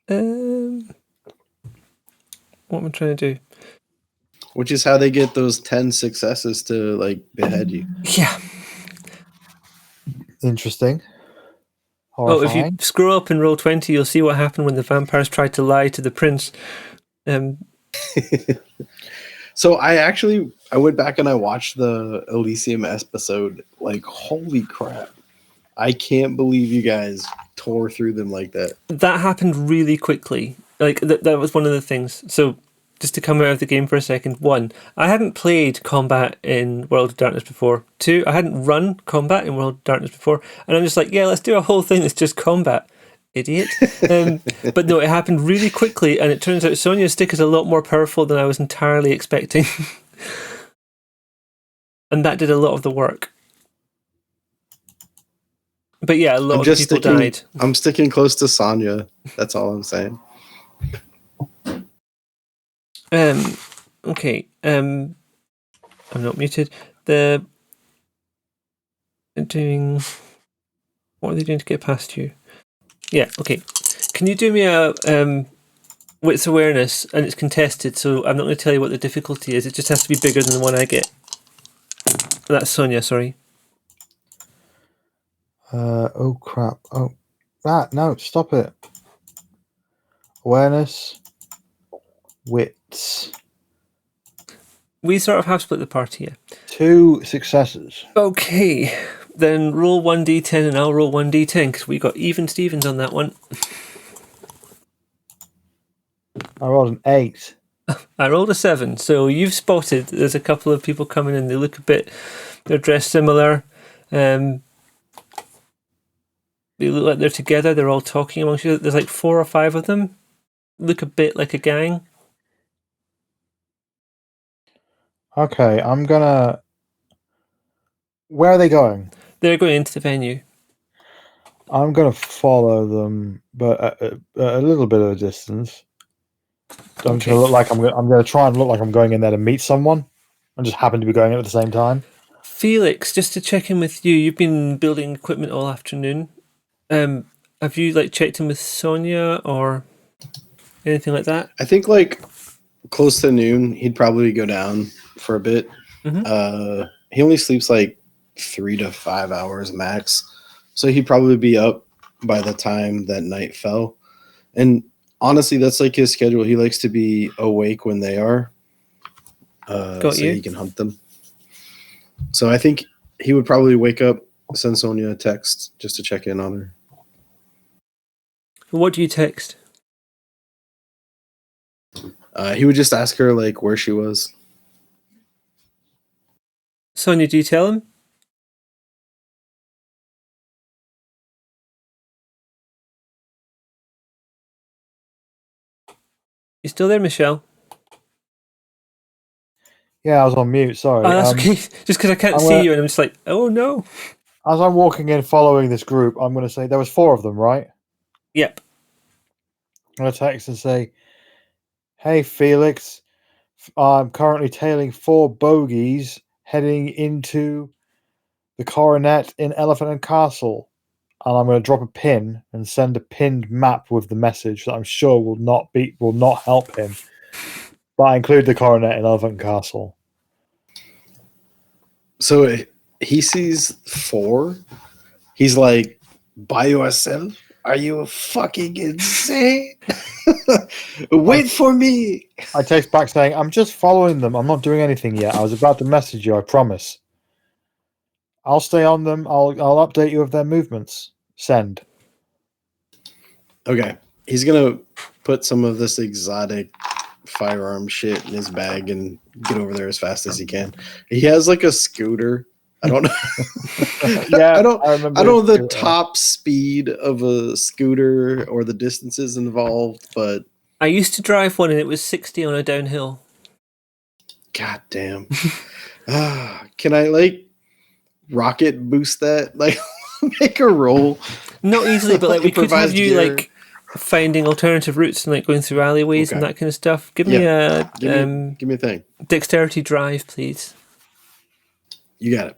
What am I trying to do? Which is how they get those 10 successes to, like, behead you. Yeah. Interesting. Horrifying. Oh, if you scroll up in roll 20, you'll see what happened when the vampires tried to lie to the prince. So I went back and I watched the Elysium episode. Like, holy crap. I can't believe you guys tore through them like that. That happened really quickly. Like, that was one of the things. So, just to come out of the game for a second. 1, I hadn't played combat in World of Darkness before. 2, I hadn't run combat in World of Darkness before. And I'm just like, yeah, let's do a whole thing that's just combat. Idiot. But no, it happened really quickly, and it turns out Sonia's stick is a lot more powerful than I was entirely expecting. And that did a lot of the work. But yeah, a lot of people died. I'm sticking close to Sonia. That's all I'm saying. Okay. I'm not muted. What are they doing to get past you? Yeah, okay. Can you do me a wits awareness, and it's contested, so I'm not going to tell you what the difficulty is. It just has to be bigger than the one I get. That's Sonia, sorry. Oh crap. Oh. No, stop it. Awareness. Wits. We sort of have split the party, yeah. 2 successes. Okay. Then roll 1d10 and I'll roll 1d10 because we got even Stevens on that one. I rolled an 8. I rolled a 7. So you've spotted there's a couple of people coming in. They look they're dressed similar. They look like they're together. They're all talking amongst each other. There's like 4 or 5 of them. Look a bit like a gang. Okay, I'm gonna... Where are they going? They're going into the venue. I'm going to follow them, but at a little bit of a distance. I'm going to look like I'm going to try and look like I'm going in there to meet someone. I just happen to be going in at the same time. Felix, just to check in with you, you've been building equipment all afternoon. Have you checked in with Sonia or anything like that? I think close to noon, he'd probably go down for a bit. He only sleeps like 3 to 5 hours max, so he'd probably be up by the time that night fell. And honestly, that's like his schedule. He likes to be awake when they are, so he can hunt them. So I think he would probably wake up, send Sonia a text just to check in on her. What do you text? He would just ask her like where she was. Sonia, do you tell him? You still there, Michelle? Yeah, I was on mute. Sorry. Oh, that's okay. Just because I can't see you, and I'm just like, oh no. As I'm walking in, following this group, I'm going to say there was 4 of them, right? Yep. I'm going to text and say, "Hey, Felix, I'm currently tailing 4 bogies heading into the coronet in Elephant and Castle, and I'm going to drop a pin and send a pinned map with the message that I'm sure will not help him. But I include the coronet in Elephant and Castle." So he sees 4. He's like, by yourself? Are you fucking insane? Wait for me. I text back saying, "I'm just following them. I'm not doing anything yet. I was about to message you, I promise. I'll stay on them. I'll update you of their movements. Send." Okay. He's going to put some of this exotic firearm shit in his bag and get over there as fast as he can. He has like a scooter. I don't know. Yeah, I don't know the scooter. top speed of a scooter or the distances involved, but I used to drive one and it was 60 on a downhill. God damn. Can I like rocket boost that? Like make a roll? Not easily, but like we could have you gear. like finding alternative routes and like going through alleyways and that kind of stuff. Give me a give me a thing. dexterity drive, please. You got it.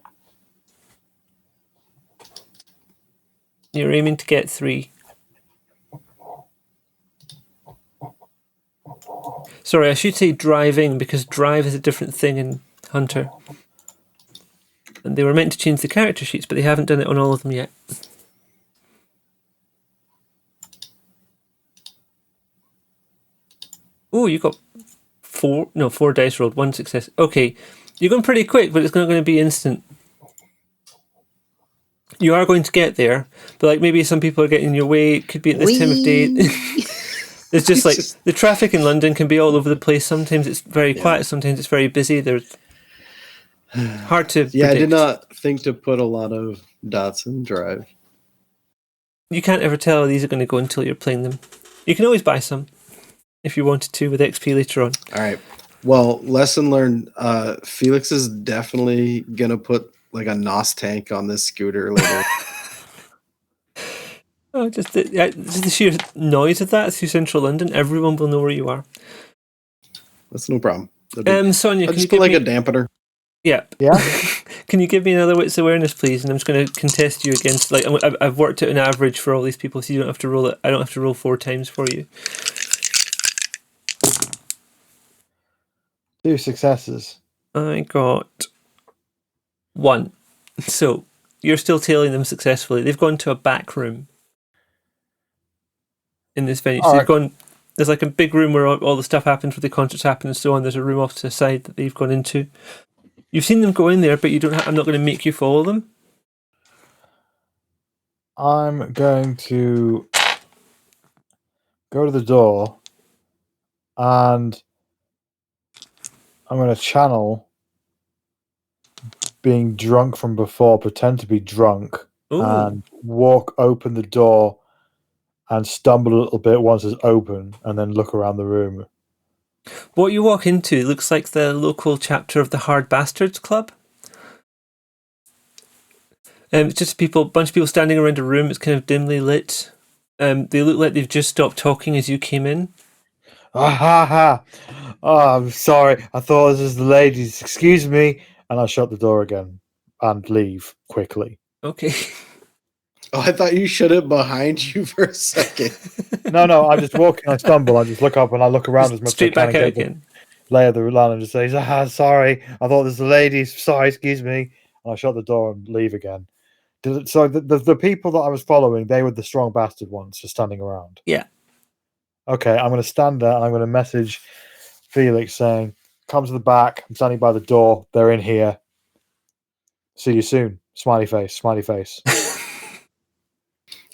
You're aiming to get 3. Sorry, I should say driving because drive is a different thing in Hunter. And they were meant to change the character sheets, but they haven't done it on all of them yet. Oh, you got 4 dice rolled, 1 success. Okay, you're going pretty quick, but it's not going to be instant. You are going to get there, but like maybe some people are getting in your way. It could be at this time of day. It's just like the traffic in London can be all over the place. Sometimes it's very quiet, sometimes it's very busy. There's hard to predict. I did not think to put a lot of dots in drive. You can't ever tell how these are going to go until you're playing them. You can always buy some if you wanted to with XP later on. All right. Well, lesson learned. Felix is definitely going to put like a NOS tank on this scooter later. Oh, just the sheer noise of that through central London. Everyone will know where you are. That's no problem. Sonia, I'll just put like a dampener. Yeah. Can you give me another wits awareness, please? And I'm just going to contest you against. Like I've worked out an average for all these people, so you don't have to roll it. I don't have to roll 4 times for you. 2 successes. I got 1. So you're still tailing them successfully. They've gone to a back room in this venue. So there's like a big room where all the stuff happens, where the concerts happen and so on. There's a room off to the side that they've gone into. You've seen them go in there, but you don't. I'm not going to make you follow them. I'm going to go to the door and I'm going to channel being drunk from before, pretend to be drunk, and open the door and stumble a little bit once it's open and then look around the room. What you walk into looks like the local chapter of the Hard Bastards Club. It's just a bunch of people standing around a room. It's kind of dimly lit. They look like they've just stopped talking as you came in. Oh, I'm sorry. I thought this was the ladies. Excuse me. And I'll shut the door again and leave quickly. Okay. Oh, I thought you shut it behind you for a second. No, I'm just walking. I stumble. I just look up and I look around as much Straight as I back can out and again. lay of the land and just say, sorry, I thought there's a lady. Sorry, excuse me. And I shut the door and leave again. So the people that I was following, they were the strong bastard ones just standing around. Yeah. Okay, I'm going to stand there and I'm going to message Felix saying, come to the back. I'm standing by the door. They're in here. See you soon. Smiley face, smiley face.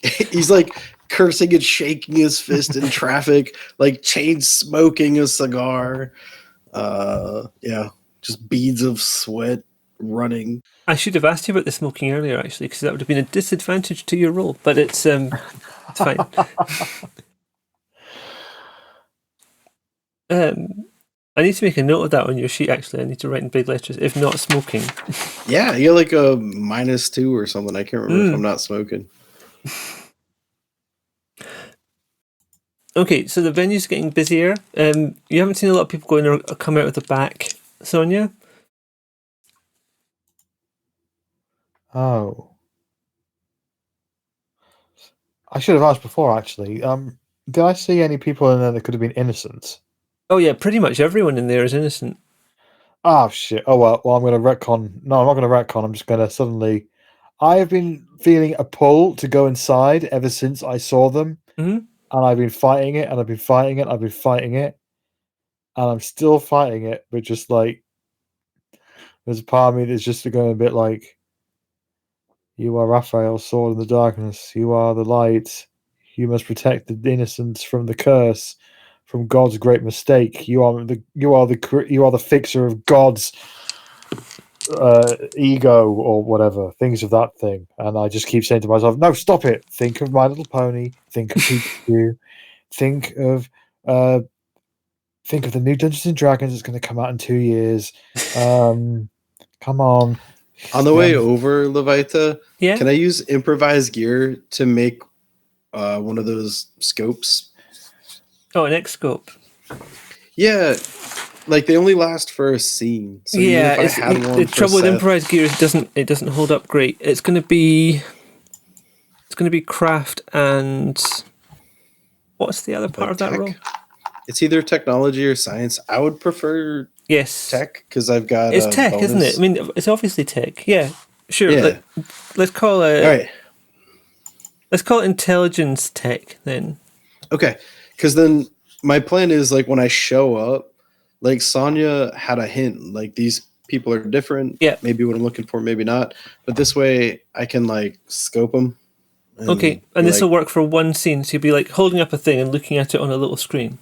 He's like cursing and shaking his fist in traffic, like chain smoking a cigar. Yeah, just beads of sweat running. I should have asked you about the smoking earlier, actually, because that would have been a disadvantage to your role. But it's fine. I need to make a note of that on your sheet. Actually, I need to write in big letters. If not smoking. Yeah, you're like a -2 or something. I can't remember if I'm not smoking. Okay, so the venue's getting busier. You haven't seen a lot of people going or come out of the back, Sonia? Oh. I should have asked before, actually. Did I see any people in there that could have been innocent? Oh yeah, pretty much everyone in there is innocent. Oh, shit. Oh, well, I'm going to retcon. No, I'm not going to retcon. I'm just going to suddenly... I have been feeling a pull to go inside ever since I saw them. Mm-hmm. And I've been fighting it, and I've been fighting it, I've been fighting it. And I'm still fighting it, but just like... There's a part of me that's just going a bit like... You are Raphael's sword in the darkness. You are the light. You must protect the innocents from the curse, from God's great mistake. You are the fixer of God's ego or whatever, things of that thing. And I just keep saying to myself, "No, stop it! Think of My Little Pony. Think of Pikachu. think of the new Dungeons and Dragons that's going to come out in 2 years. Come on." On the way over, Lavaita, Yeah. can I use improvised gear to make one of those scopes? Oh, an X-scope. Yeah, like they only last for a scene. So Yeah, even if I had one the for trouble with Seth- improvised gear is it doesn't hold up great. It's going to be craft and what's the other part of that tech? role? It's either technology or science. I would prefer Yes, tech because I've got it's a tech, bonus. isn't it? I mean, it's obviously tech. Yeah, sure. Yeah. Let's call it. All right. Let's call it intelligence tech then. Okay, because then my plan is like when I show up, like Sonia had a hint, like these people are different. Yeah. Maybe what I'm looking for, maybe not. But this way I can like scope them. Okay, and this will work for one scene. So you'll be like holding up a thing and looking at it on a little screen.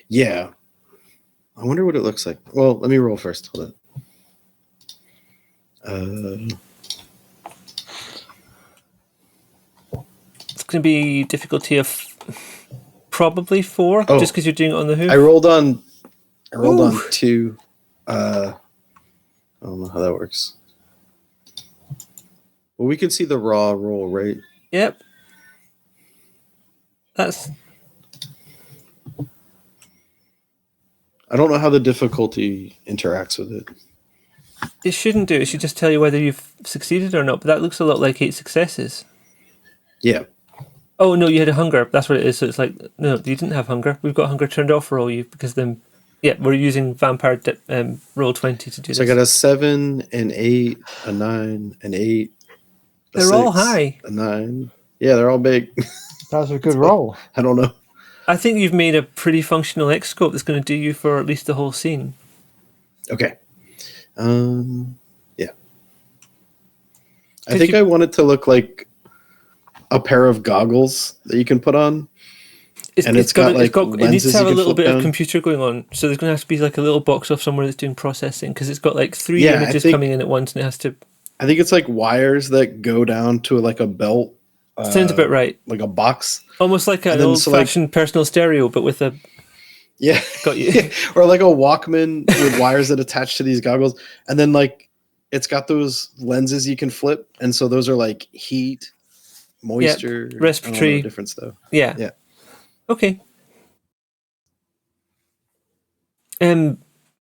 Yeah. I wonder what it looks like. Well, let me roll first. Hold on. It's going to be difficulty of probably 4, just because you're doing it on the hoof. I rolled on 2. I don't know how that works. Well, we can see the raw roll, right? Yep. That's... I don't know how the difficulty interacts with it. It shouldn't do. It should just tell you whether you've succeeded or not. But that looks a lot like 8 successes. Yeah. Oh, no, you had a hunger. That's what it is. So it's like, no, you didn't have hunger. We've got hunger turned off for all you because then, yeah, we're using vampire roll 20 to do this. So I got a 7, an 8, a 9, an 8. They're all high. A 9. Yeah, they're all big. That's a good roll. I don't know. I think you've made a pretty functional X-scope that's going to do you for at least the whole scene. Okay. Yeah. I think I want it to look like a pair of goggles that you can put on. It needs to have a little bit of computer going on. So there's going to have to be like a little box off somewhere that's doing processing because it's got like 3 images coming in at once and it has to... I think it's like wires that go down to like a belt. Sounds about right. Like a box. Almost like an old-fashioned personal stereo, but with a... Yeah. Got you. Yeah. Or like a Walkman with wires that attach to these goggles. And then like it's got those lenses you can flip. And so those are like heat, moisture, respiratory, different stuff. Yeah. Yeah. Okay.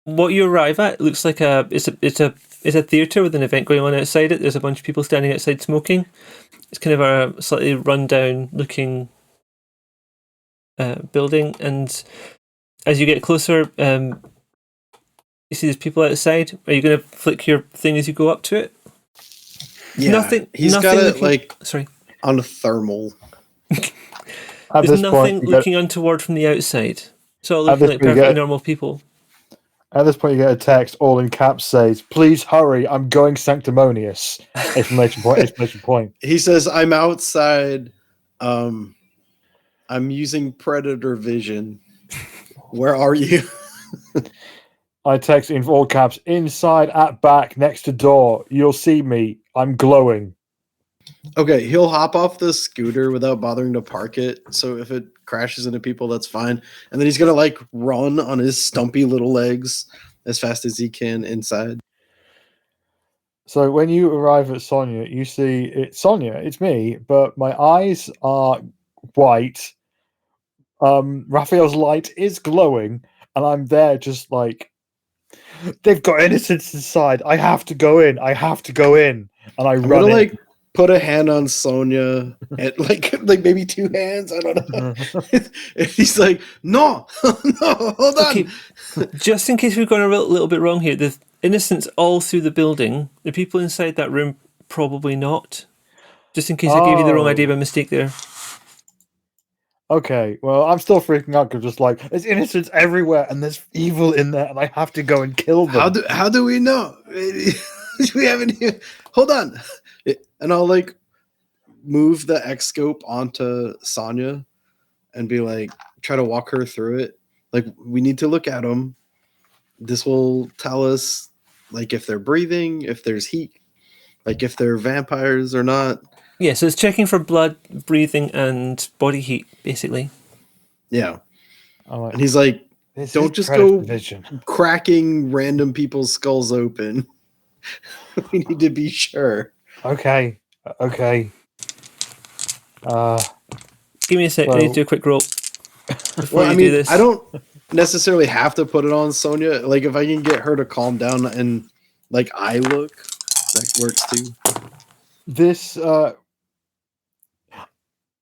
What you arrive at looks like it's a theater with an event going on outside it. There's a bunch of people standing outside smoking. It's kind of a slightly rundown looking building, and as you get closer, You see there's people outside. Are you going to flick your thing as you go up to it? Yeah, he's got it like sorry. on a thermal. There's nothing looking untoward from the outside. So looking like perfectly normal people. At this point, you get a text, all in caps, says, "Please hurry, I'm going sanctimonious!" Exclamation point! Exclamation point! He says, "I'm outside. I'm using predator vision. Where are you?" I text in all caps, "Inside, at back, next to door. You'll see me. I'm glowing." Okay, he'll hop off the scooter without bothering to park it. So if it crashes into people, that's fine. And then he's gonna like run on his stumpy little legs as fast as he can inside. So when you arrive at Sonia, you see it's Sonia. It's me, but my eyes are white. Raphael's light is glowing, and I'm there just like, they've got innocents inside. I have to go in. I have to go in, and I'm gonna like put a hand on Sonia and like maybe two hands. I don't know. And he's like, "No, no, hold on." Okay. Just in case we've gone a little bit wrong here, the innocents all through the building. The people inside that room, probably not. Just in case I gave you the wrong idea by mistake there. Okay, well, I'm still freaking out because just like there's innocents everywhere and there's evil in there, and I have to go and kill them. How do we know? We haven't. Hold on, and I'll like move the X scope onto Sonia and be like, try to walk her through it. Like, we need to look at them. This will tell us like if they're breathing, if there's heat, like if they're vampires or not. Yeah, so it's checking for blood, breathing, and body heat, basically. Yeah. And he's like, don't just go cracking random people's skulls open. We need to be sure. Okay. Give me a sec. I need to do a quick roll. Well, I mean, do this. I don't necessarily have to put it on Sonia. Like, if I can get her to calm down and like eye look, that works too. This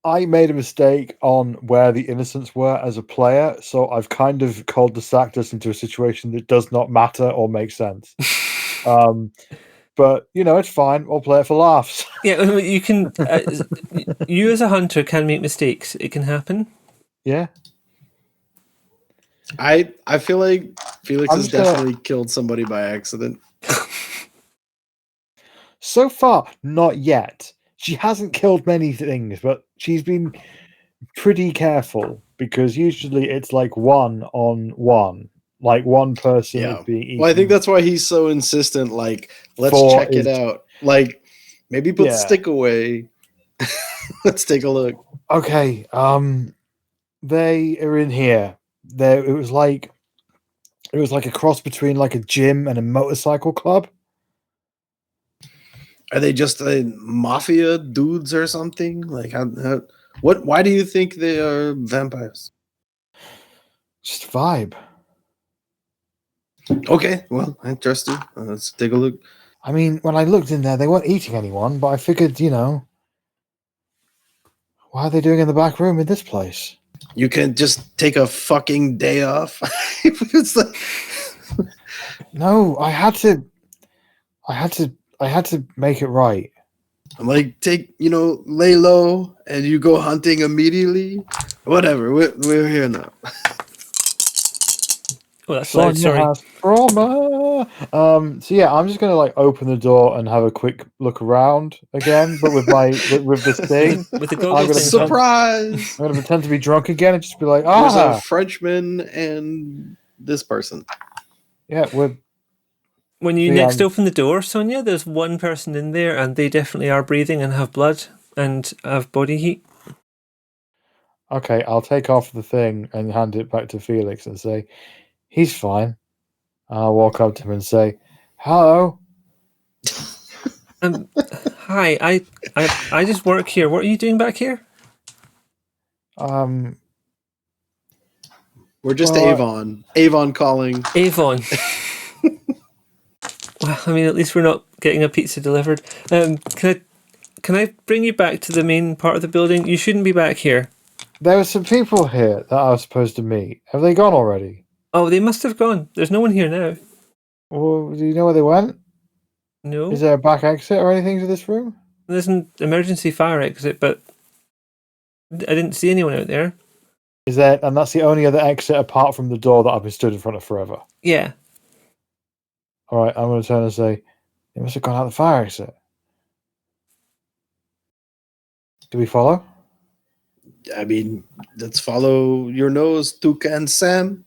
I made a mistake on where the innocents were as a player, so I've kind of cul-de-saced us into a situation that does not matter or make sense. But you know, it's fine. We'll play it for laughs. Yeah, you can. You as a hunter can make mistakes. It can happen. Yeah. I feel like Felix has definitely killed somebody by accident. So far, not yet. She hasn't killed many things, but she's been pretty careful because usually it's like one on one. Like one person is being eaten. Well, I think that's why he's so insistent. Like, let's check it out. Like, maybe put stick away. Let's take a look. Okay. They are in here. It was like a cross between like a gym and a motorcycle club. Are they just mafia dudes or something? Like, what? Why do you think they are vampires? Just vibe. Okay, well, interesting. Let's take a look. I mean, when I looked in there, they weren't eating anyone, but I figured, you know, why are they doing in the back room in this place? You can just take a fucking day off. It's like... No, I had to make it right. I'm like, lay low and you go hunting immediately. Whatever, we're here now. Oh, that's loud, sorry. So yeah, I'm just gonna like open the door and have a quick look around again, but with this thing. With the goggles. Surprise! I'm gonna pretend to be drunk again and just be like, There's a Frenchman and this person. Yeah, when you next open the door, Sonia, there's one person in there and they definitely are breathing and have blood and have body heat. Okay, I'll take off the thing and hand it back to Felix and say, he's fine. I'll walk up to him and say, hello. Hi, I just work here. What are you doing back here? We're just Avon. Avon calling. Avon. Well, I mean, at least we're not getting a pizza delivered. Can I bring you back to the main part of the building? You shouldn't be back here. There were some people here that I was supposed to meet. Have they gone already? Oh, they must have gone. There's no one here now. Well, do you know where they went? No, Is there a back exit or anything to this room? there's an emergency fire exit, but I didn't see anyone out there. Is there, and that's the only other exit apart from the door that I've been stood in front of forever. Yeah. All right, I'm going to turn and say, they must have gone out the fire exit. Do we follow? I mean, let's follow your nose, Toucan Sam.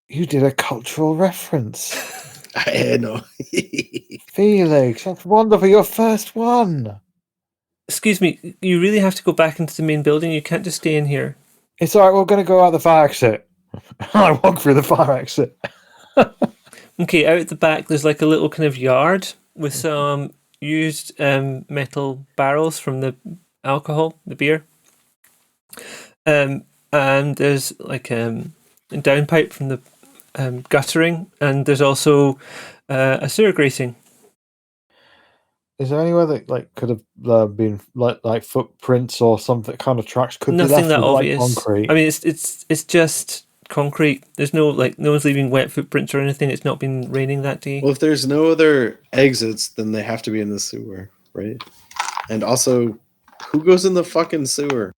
You did a cultural reference. I know. Felix, that's wonderful. Your first one. Excuse me, you really have to go back into the main building. You can't just stay in here. It's all right. We're going to go out the fire exit. I walk through the fire exit. Okay, out the back, there's like a little kind of yard with some used metal barrels from the alcohol, the beer. And there's like a downpipe from the guttering, and there's also a sewer grating. Is there anywhere that like could have been like footprints or something kind of tracks could Nothing be left that with, obvious. like concrete? I mean, it's just concrete. There's no one's leaving wet footprints or anything. It's not been raining that day. Well, if there's no other exits, then they have to be in the sewer, right? And also, who goes in the fucking sewer?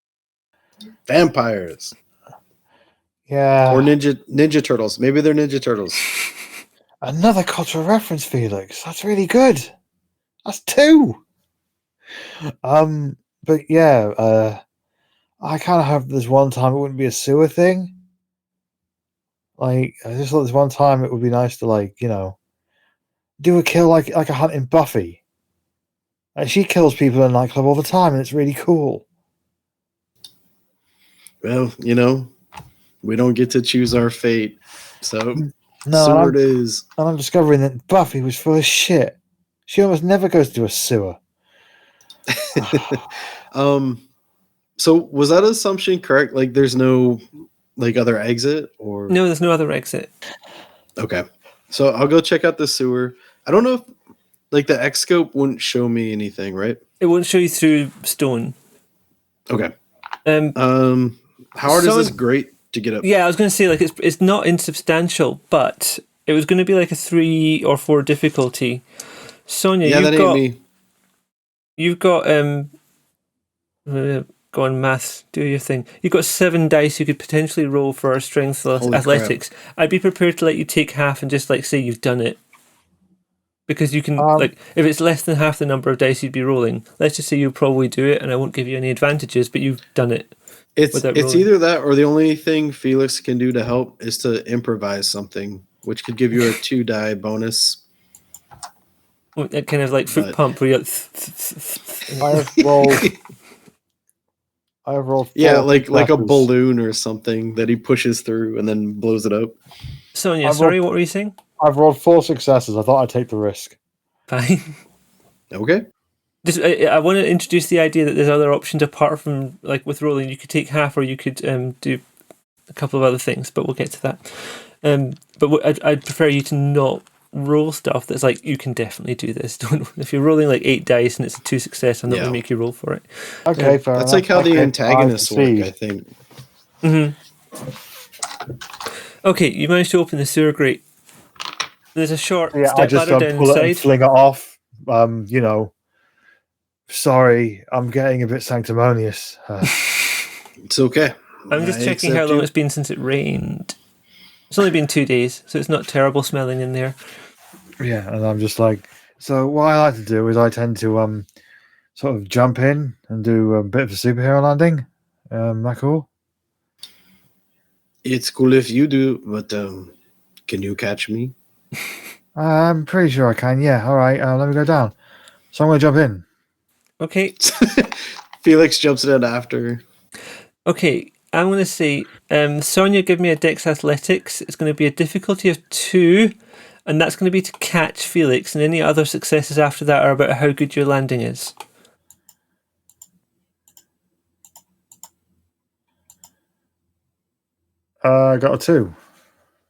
Vampires. Yeah. Or ninja turtles. Maybe they're ninja turtles. Another cultural reference, Felix. That's really good. That's 2. But yeah, I kind of have this one time it wouldn't be a sewer thing. Like, I just thought this one time it would be nice to, like, you know, do a kill like a hunt in Buffy. Like, she kills people in a nightclub all the time, and it's really cool. Well, you know, we don't get to choose our fate. So, No, sewer it is. And I'm discovering that Buffy was full of shit. She almost never goes to a sewer. So was that assumption correct? Like, there's no like other exit, or No, there's no other exit. Okay, so I'll go check out the sewer. I don't know if like the X scope wouldn't show me anything, right? It won't show you through stone. Okay. Um, how hard is this grate to get up? Yeah, I was going to say like it's not insubstantial, but it was going to be like a 3 or 4 difficulty. Sonia, Yeah, that ain't me. You've got go on maths, do your thing. You've got 7 dice you could potentially roll for strength athletics. Crap. I'd be prepared to let you take half and just like say you've done it. Because you can like if it's less than half the number of dice you'd be rolling, let's just say you'll probably do it and I won't give you any advantages, but you've done it. It's either that or the only thing Felix can do to help is to improvise something, which could give you a 2 die bonus. That kind of like foot pump where you I have rolled. Yeah, like a balloon or something that he pushes through and then blows it up. Sonia, sorry, what were you saying? I've rolled 4 successes. I thought I'd take the risk. Fine. Okay. I want to introduce the idea that there's other options apart from like with rolling. You could take half, or you could do a couple of other things, but we'll get to that. But I'd prefer you to not roll stuff that's like you can definitely do this. Don't if you're rolling like 8 dice and it's a 2 success, I'm not going to make you roll for it. Okay, fair that's enough. like how the antagonists work, I think. Okay, you managed to open the sewer grate. There's a short step I just ladder down pull the it side. and fling it off. You know, sorry, I'm getting a bit sanctimonious. It's okay. I'm just checking how long it's been since it rained. It's only been 2 days, so it's not terrible smelling in there. Yeah, and I'm just like, so what I like to do is I tend to sort of jump in and do a bit of a superhero landing. That cool? It's cool if you do, but can you catch me? I'm pretty sure I can. Yeah. All right. Let me go down. So I'm going to jump in. Okay. Felix jumps in after. Okay, I'm going to say, Sonia, give me a Dex Athletics. It's going to be a difficulty of 2, and that's going to be to catch Felix, and any other successes after that are about how good your landing is. I got a 2.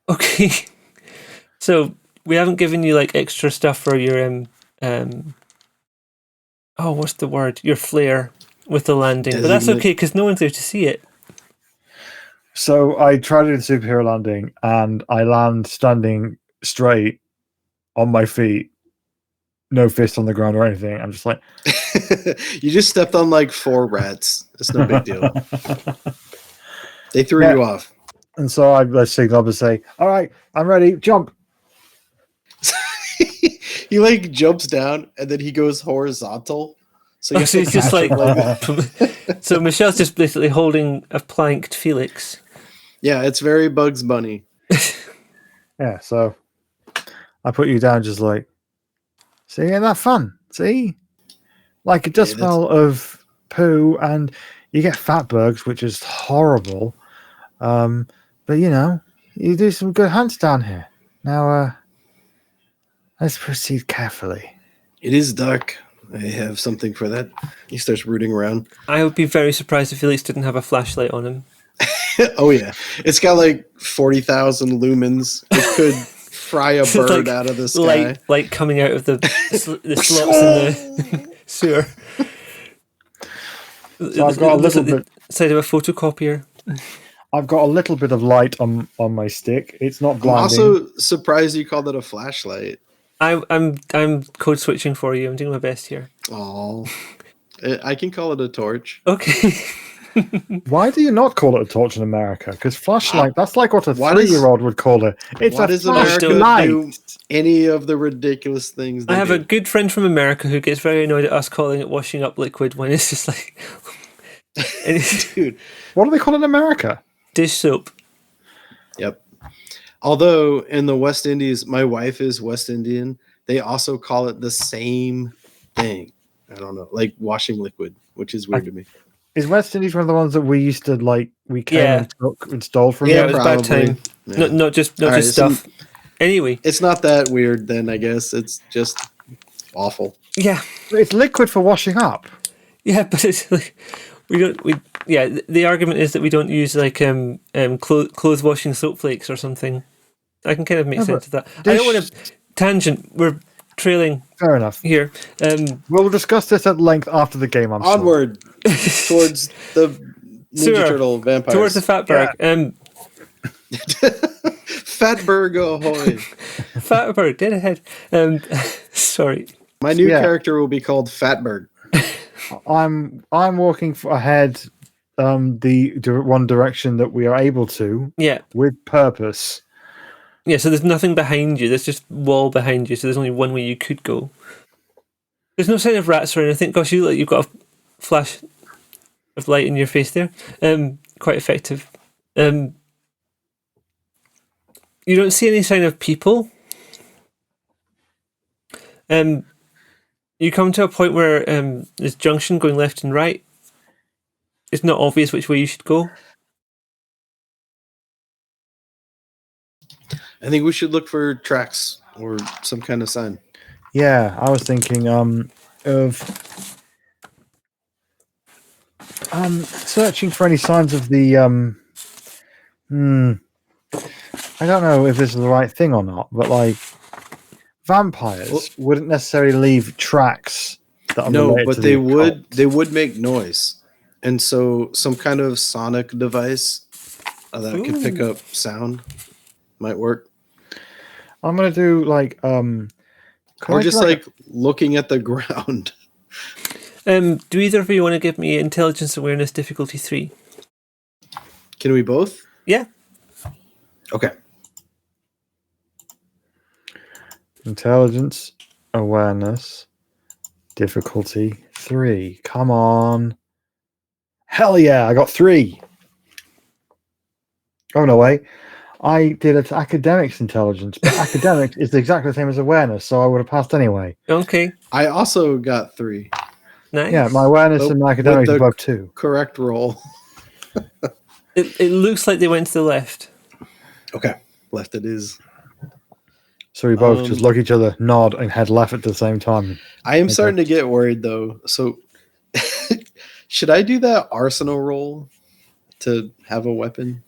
Okay. So we haven't given you like extra stuff for your what's the word? Your flair with the landing, but that's okay because no one's there to see it. So I try to do the superhero landing, and I land standing straight on my feet, no fist on the ground or anything. I'm just like, You just stepped on like 4 rats. It's no big deal. They threw Yeah. you off. And so I signal up and say, "All right, I'm ready. Jump." He like jumps down and then he goes horizontal. So you have So to it's just catch like, him so Michelle's just basically holding a planked Felix. yeah, it's very Bugs Bunny. Yeah. So I put you down, just like, see, ain't that fun? See, like it does Yeah, that's- smell of poo, and you get fatbergs, which is horrible. But you do some good hunts down here. Now, let's proceed carefully. It is dark. I have something for that. He starts rooting around. I would be very surprised if Felix didn't have a flashlight on him. Oh yeah, it's got like 40,000 lumens. It could fry a So it's bird like out of the sky. Light coming out of the slots in the sewer. So I've got a It looks little like bit. the side of a photocopier. I've got a little bit of light on my stick. It's not I'm blinding. also surprised you called it a flashlight. I'm code switching for you. I'm doing my best here. Oh, I can call it a torch. Okay. Why do you not call it a torch in America? Because flashlight, that's like what a Why does- 3-year-old would call it. It's Why a does America flashlight. do any of the ridiculous things they I have do? a good friend from America who gets very annoyed at us calling it washing up liquid when it's just like and it's Dude, What do they call it in America? dish soap. yep. Although in the West Indies, my wife is West Indian, they also call it the same thing. I don't know, like washing liquid, which is weird to me. Is West Indies one of the ones that we used to we came Yeah. and took and stole from? Yeah, them? it was bad probably. time. Yeah. Not just All right, stuff. Anyway, It's not that weird then, I guess. It's just awful. yeah. It's liquid for washing up. Yeah, but it's like the argument is that we don't use like clothes washing soap flakes or something. I can kind of make No, sense of but that. I don't want to tangent. We're trailing Fair enough. here. We'll discuss this at length after the game. I'm sure. Onward towards the Ninja Sewer. Turtle vampires. Towards the Fatberg. Fatberg ahoy. Fatberg, dead ahead. Sorry. My new Yeah. character will be called Fatberg. I'm walking ahead, the one direction that we are able to Yeah. with purpose. Yeah, so there's nothing behind you. There's just wall behind you, so there's only one way you could go. There's no sign of rats or anything. Gosh, you you've got a flash of light in your face there. Quite effective. You don't see any sign of people. You come to a point where there's junction going left and right. It's not obvious which way you should go. I think we should look for tracks or some kind of sign. Yeah, I was thinking of searching for any signs of the I don't know if this is the right thing or not, but like vampires wouldn't necessarily leave tracks that are No, related but to they the occult. would make noise. And so some kind of sonic device that can pick up sound might work. I'm gonna do like can Or I just do like looking at the ground. Do either of you want to give me intelligence awareness difficulty 3? Can we both? Yeah. Okay. intelligence awareness difficulty 3. Come on. Hell yeah, I got 3. Oh no, wait. I did it academics intelligence, but academics is exactly the same as awareness, so I would have passed anyway. Okay. I also got 3. Nice. Yeah, my awareness But and my academics with are the- above 2. Correct roll. It looks like they went to the left. Okay. Left it is. So we both just look at each other, nod, and head left at the same time. I am Okay. starting to get worried though. So should I do that arsenal roll to have a weapon?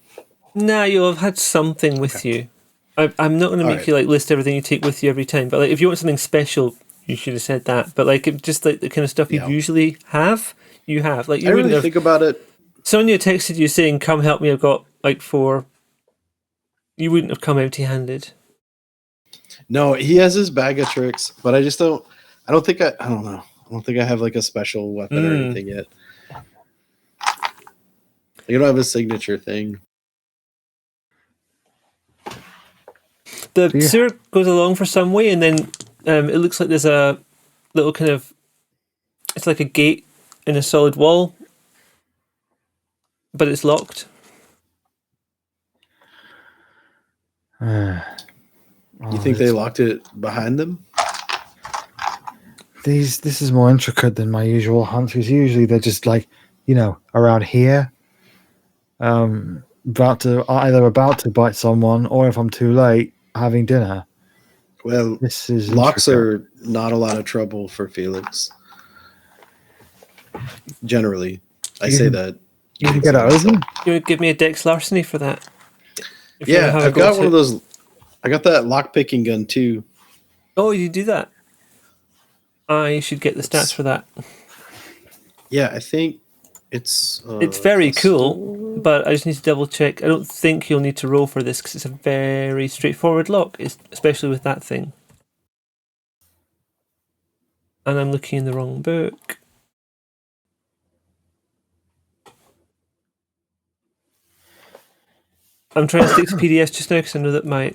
Nah, you'll have had something with you. I'm not going to make Alright. you like list everything you take with you every time, but like if you want something special, you should have said that. But like just like the kind of stuff you Yeah. usually have, you have. Like I you wouldn't really have. think about it. Sonia texted you saying, "Come help me. I've got Like you wouldn't have come empty-handed. No, he has his bag of tricks, but I just don't. I don't think I don't know. I don't think I have like a special weapon or anything yet. You don't have a signature thing. The sewer goes along for some way, and then it looks like there's a little kind of. It's like a gate in a solid wall, but it's locked. You think they locked it behind them? This is more intricate than my usual hunts, because usually they're just like, around here. Either about to bite someone, or if I'm too late, having dinner. Well, this is locks are not a lot of trouble for Felix. Generally, I say that. You can get it open? You would give me a Dex larceny for that. Yeah, I've got one of those. I got that lock-picking gun too. Oh, you do that? I should get the stats for that. Yeah, I think it's very cool, but I just need to double check. I don't think you'll need to roll for this because it's a very straightforward lock, especially with that thing. And I'm looking in the wrong book. I'm trying to stick to PDFs just now because I know that my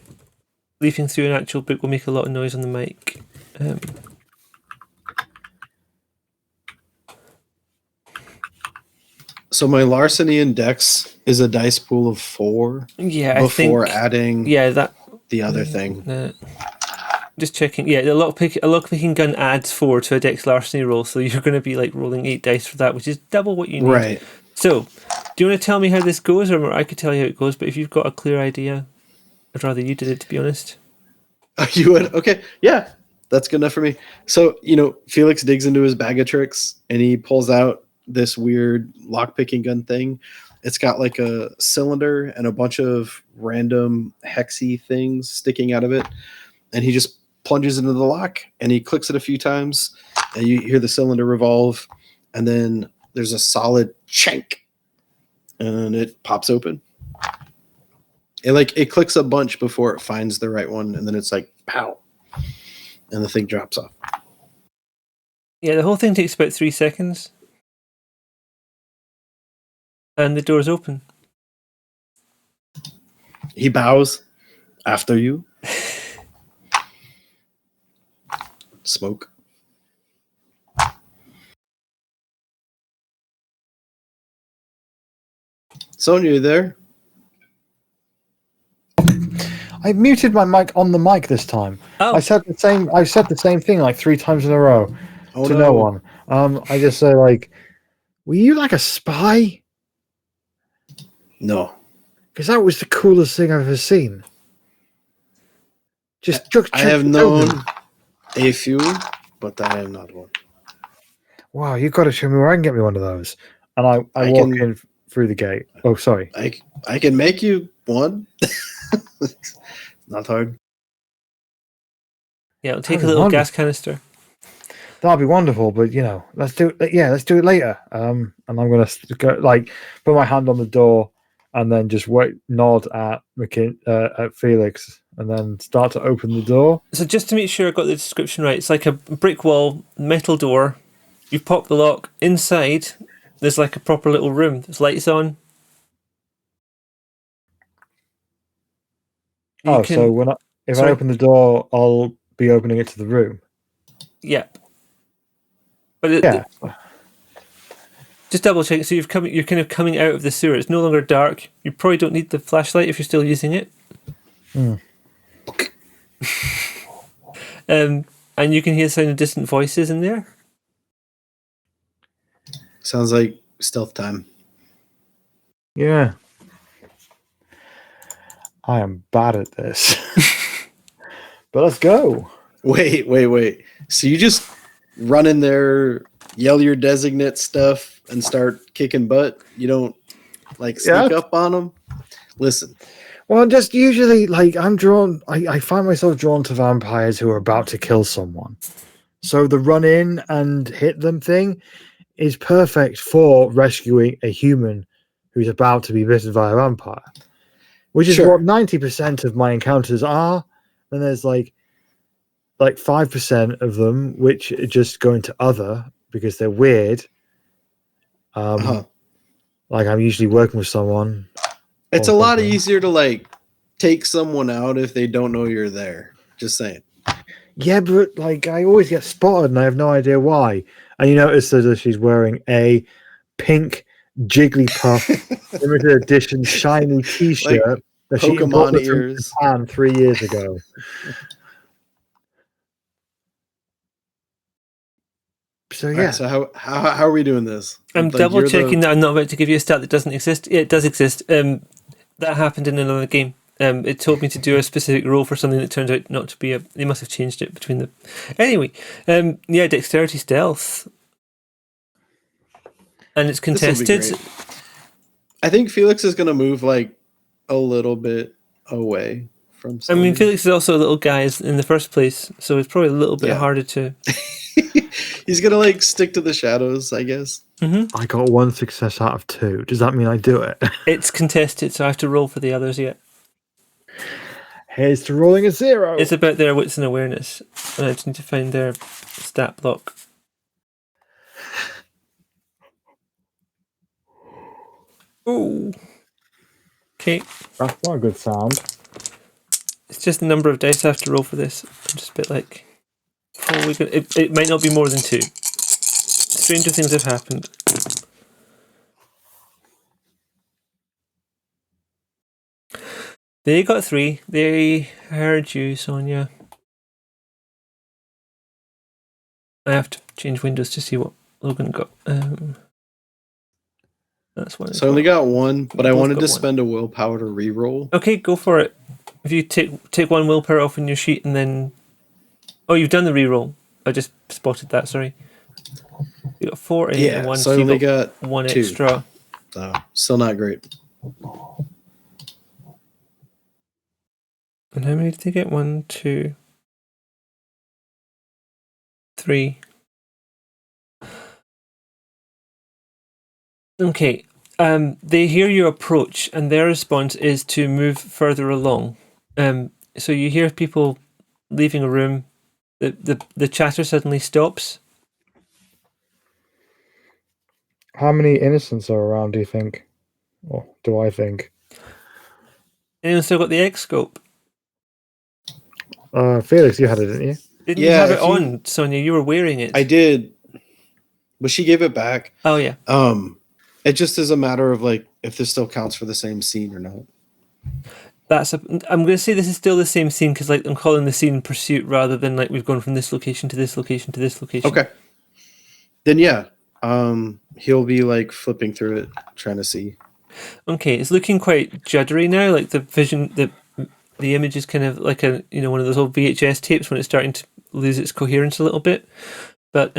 leafing through an actual book will make a lot of noise on the mic. So my larceny and dex is a dice pool of 4. Yeah, before adding the other thing. Just checking. Yeah, a lockpicking gun adds 4 to a dex larceny roll, so you're going to be like rolling 8 dice for that, which is double what you need. Right. So, do you want to tell me how this goes, or I could tell you how it goes? But if you've got a clear idea, I'd rather you did it, to be honest. You would? Okay. Yeah, that's good enough for me. So, Felix digs into his bag of tricks and he pulls out this weird lockpicking gun thing. It's got like a cylinder and a bunch of random hexy things sticking out of it. And he just plunges into the lock and he clicks it a few times and you hear the cylinder revolve. And then there's a solid shank and it pops open. It clicks a bunch before it finds the right one, and then it's like pow, and the thing drops off. Yeah, the whole thing takes about 3 seconds, and the door's open. He bows after you. Smoke. Sonia, you there? I muted my mic on the mic this time. Oh. I said the same thing like 3 times in a row to no one. I just say like, were you like a spy? No. Because that was the coolest thing I've ever seen. I have known a few, but I am not one. Wow, you've got to show me where I can get me one of those. And I walk in through the gate. Oh, sorry. I can make you one. Not hard. Yeah, it'll take a little gas canister. That'll be wonderful, but let's do it. Yeah, let's do it later. And I'm gonna go put my hand on the door and then just nod at Felix, and then start to open the door. So just to make sure I got the description right, it's like a brick wall, metal door. You pop the lock inside. There's like a proper little room. There's lights on. So if I open the door, I'll be opening it to the room. Yep. But just double check. So you're kind of coming out of the sewer. It's no longer dark. You probably don't need the flashlight if you're still using it. And you can hear the sound of distant voices in there. Sounds like stealth time. Yeah. I am bad at this. But let's go. Wait. So you just run in there, yell your designate stuff, and start kicking butt? You don't sneak up on them? Listen. Well, just usually I'm drawn. I find myself drawn to vampires who are about to kill someone. So the run in and hit them thing is perfect for rescuing a human who's about to be bitten by a vampire, which is what 90% of my encounters are. And there's like 5% of them which just go into other because they're weird. Like I'm usually working with someone. It's a lot easier to like take someone out if they don't know you're there. Just saying. Yeah, but like I always get spotted and I have no idea why. And you notice that she's wearing a pink Jigglypuff limited edition shiny T-shirt Like that she Pokemon imported from ears. Japan 3 years ago. So yeah. Right, so how are we doing this? I'm Like, double checking that I'm not about to give you a stat that doesn't exist. Yeah, it does exist. That happened in another game. It told me to do a specific roll for something that turns out not to be they must have changed it between the. Anyway, yeah, dexterity stealth, and it's contested. I think Felix is going to move like a little bit away from. I mean, Felix is also a little guy in the first place, so it's probably a little bit harder to. He's gonna like stick to the shadows, I guess. Mm-hmm. I got 1 success out of 2. Does that mean I do it? It's contested, so I have to roll for the others yet. Here's to rolling a 0. It's about their wits and awareness, and I just need to find their stat block. Ooh. Okay. That's not a good sound. It's just the number of dice I have to roll for this. I'm just a bit like, it might not be more than 2. Stranger things have happened. They got 3. They heard you, Sonia. I have to change windows to see what Logan got. That's one. So I only got 1, but I wanted to spend a willpower to re-roll. Okay, go for it. If you take 1 willpower off on your sheet and then... Oh, you've done the re-roll. I just spotted that, sorry. You got 4 in and 1, so I only got 1 2. extra. So, still not great. And how many did they get? 1, 2, 3. Okay. They hear you approach, and their response is to move further along. So you hear people leaving a room. The chatter suddenly stops. How many innocents are around, do you think? Or do I think? Anyone still got the X-scope? Felix, you had it, didn't you? Didn't you have it on, Sonia? You were wearing it. I did. But she gave it back. Oh, yeah. It just is a matter of like if this still counts for the same scene or not. I'm going to say this is still the same scene because like I'm calling the scene Pursuit rather than like we've gone from this location to this location to this location. Okay. Then yeah, he'll be like flipping through it, trying to see. Okay, it's looking quite juddery now. Like the vision, the image is kind of like one of those old VHS tapes when it's starting to lose its coherence a little bit. But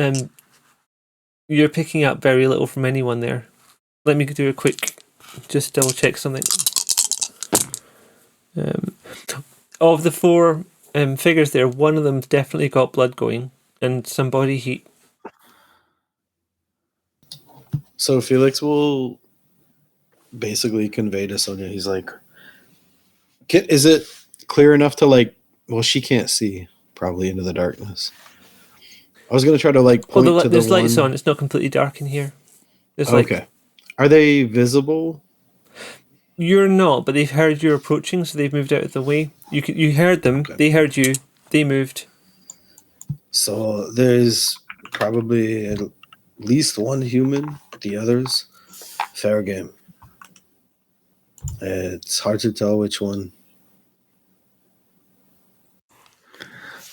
you're picking up very little from anyone there. Let me do a quick, just double check something. Of the 4 figures there, one of them's definitely got blood going and some body heat. So Felix will basically convey to Sonia, he's like, is it clear enough to like, well, she can't see probably into the darkness. I was going to try to like point to there's lights on. It's not completely dark in here. There's okay. Are they visible? You're not, but they've heard you approaching, so they've moved out of the way. You heard them. Okay. They heard you. They moved. So there's probably at least 1 human. The others, fair game. It's hard to tell which one.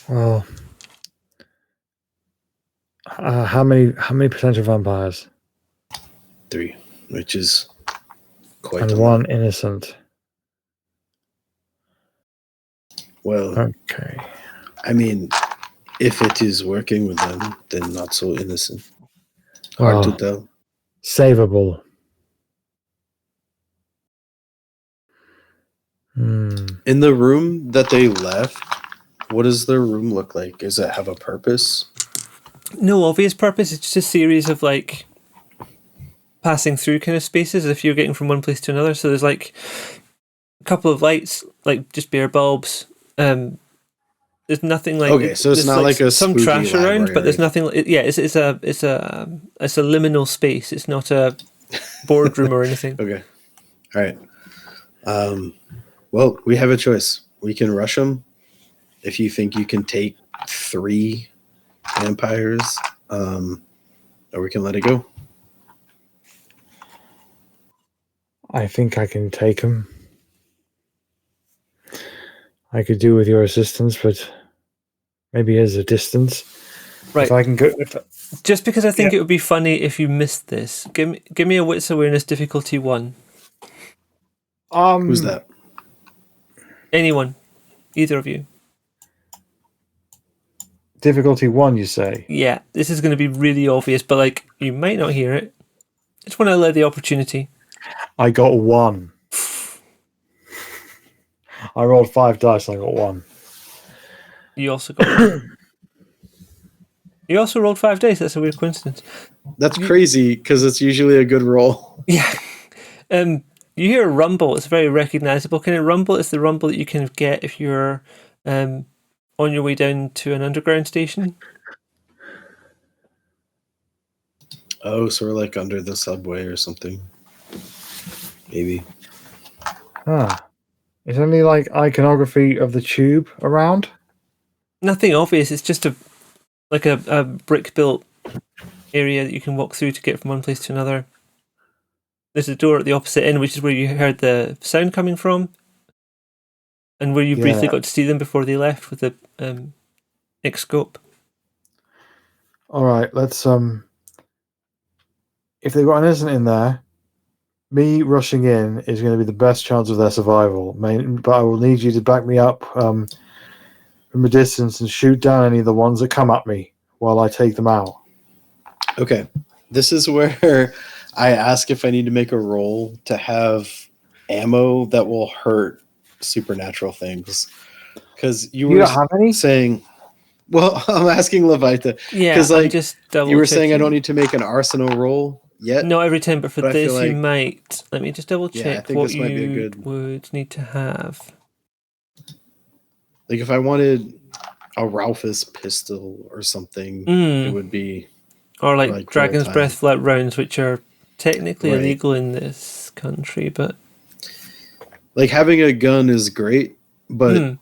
Well, how many percent are vampires? 3, which is quite. And 1 innocent. Well, okay. I mean, if it is working with them, then not so innocent. Hard to tell. Savable. In the room that they left, what does their room look like? Does it have a purpose? No obvious purpose. It's just a series of like passing through kind of spaces if you're getting from one place to another. So there's like a couple of lights, like just bare bulbs. There's nothing like Okay, so it's there's, not like a some spooky trash around, library. but there's nothing. It's a liminal space. It's not a boardroom or anything. Okay, all right. Well, we have a choice. We can rush them if you think you can take 3 vampires, or we can let it go. I think I can take him. I could do with your assistance, but maybe as a distance. Right. If I can go. Just because I think it would be funny if you missed this. Give me a wits awareness difficulty 1. Who's that? Anyone, either of you. Difficulty 1, you say? Yeah, this is going to be really obvious, but like you might not hear it. Just want to allow the opportunity. I got 1. I rolled 5 dice. I got 1. You also got. You also rolled 5 dice. That's a weird coincidence. That's crazy because it's usually a good roll. Yeah. You hear a rumble. It's very recognizable kind of rumble. It's the rumble that you kind of get if you're on your way down to an underground station. Oh, so we're like under the subway or something. Maybe. Is there any like iconography of the tube around? Nothing obvious. It's just a brick built area that you can walk through to get from one place to another. There's a door at the opposite end, which is where you heard the sound coming from, and where you briefly got to see them before they left with the next scope. All right, let's if they've got an innocent in there, me rushing in is going to be the best chance of their survival. But I will need you to back me up from a distance and shoot down any of the ones that come at me while I take them out. Okay. This is where I ask if I need to make a roll to have ammo that will hurt supernatural things. Because you were don't have any? saying, well, I'm asking Lavaita. Yeah, because like just you were saying I don't need to make an arsenal roll yet. Not every time, but for But I this feel you like- might. Let me just double Yeah, I check think what this might be a you good- would need to have. Like if I wanted a Ralphus pistol or something, it would be Or like like Dragon's full-time. Breath flat rounds, which are technically Right. illegal in this country, but like having a gun is great, but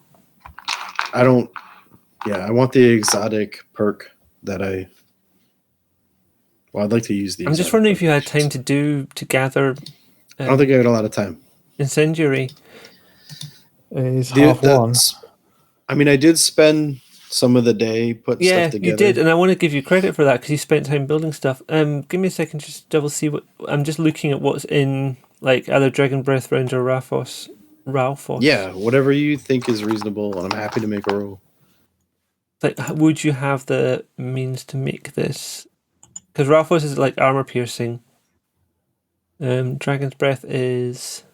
I don't. Yeah, I want the exotic perk that I. Well, I'd like to use the. I'm just exotic wondering if perk, you I had should time say. to gather I don't think I had a lot of time. incendiary. It's half one. I mean, I did spend some of the day putting Yeah, stuff together. you did, and I want to give you credit for that because you spent time building stuff. Give me a second, just double see what I'm just looking at what's in like either Dragon Breath rounds or Ralphos. Yeah, whatever you think is reasonable, and I'm happy to make a roll. Like, would you have the means to make this? Because Ralphos is like armor piercing. Dragon's Breath is.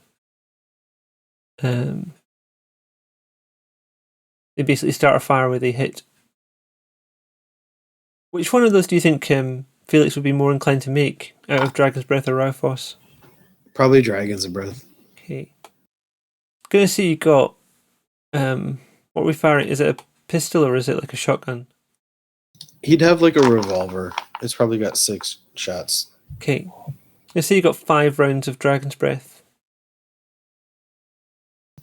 They basically start a fire where they hit. Which one of those do you think Felix would be more inclined to make out of Dragon's Breath or Ralphos? Probably Dragons of Breath. Okay. Gonna see you got. What are we firing? Is it a pistol or is it like a shotgun? He'd have like a revolver. It's probably got 6 shots. Okay. Gonna see you got 5 rounds of Dragon's Breath.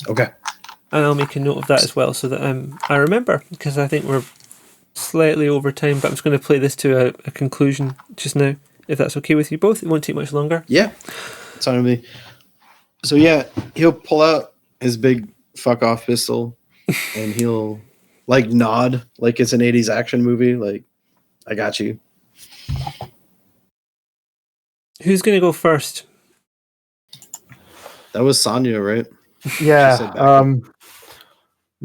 Okay. And I'll make a note of that as well so that I remember, because I think we're slightly over time, but I'm just going to play this to a conclusion just now, if that's okay with you both. It won't take much longer. Yeah. It's on me. So yeah, he'll pull out his big fuck off pistol and he'll like nod like it's an 80s action movie. Like, I got you. Who's going to go first? That was Sonya, right? Yeah. She said back.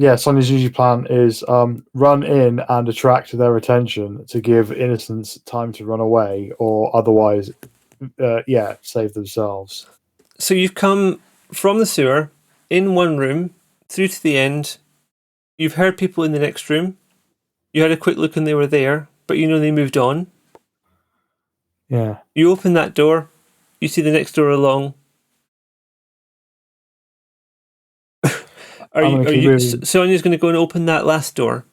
Yeah, Sonya's usually plan is run in and attract their attention to give innocents time to run away, or otherwise, save themselves. So you've come from the sewer, in one room, through to the end. You've heard people in the next room. You had a quick look and they were there, but you know they moved on. Yeah. You open that door, you see the next door along. Sonia's going to go and open that last door.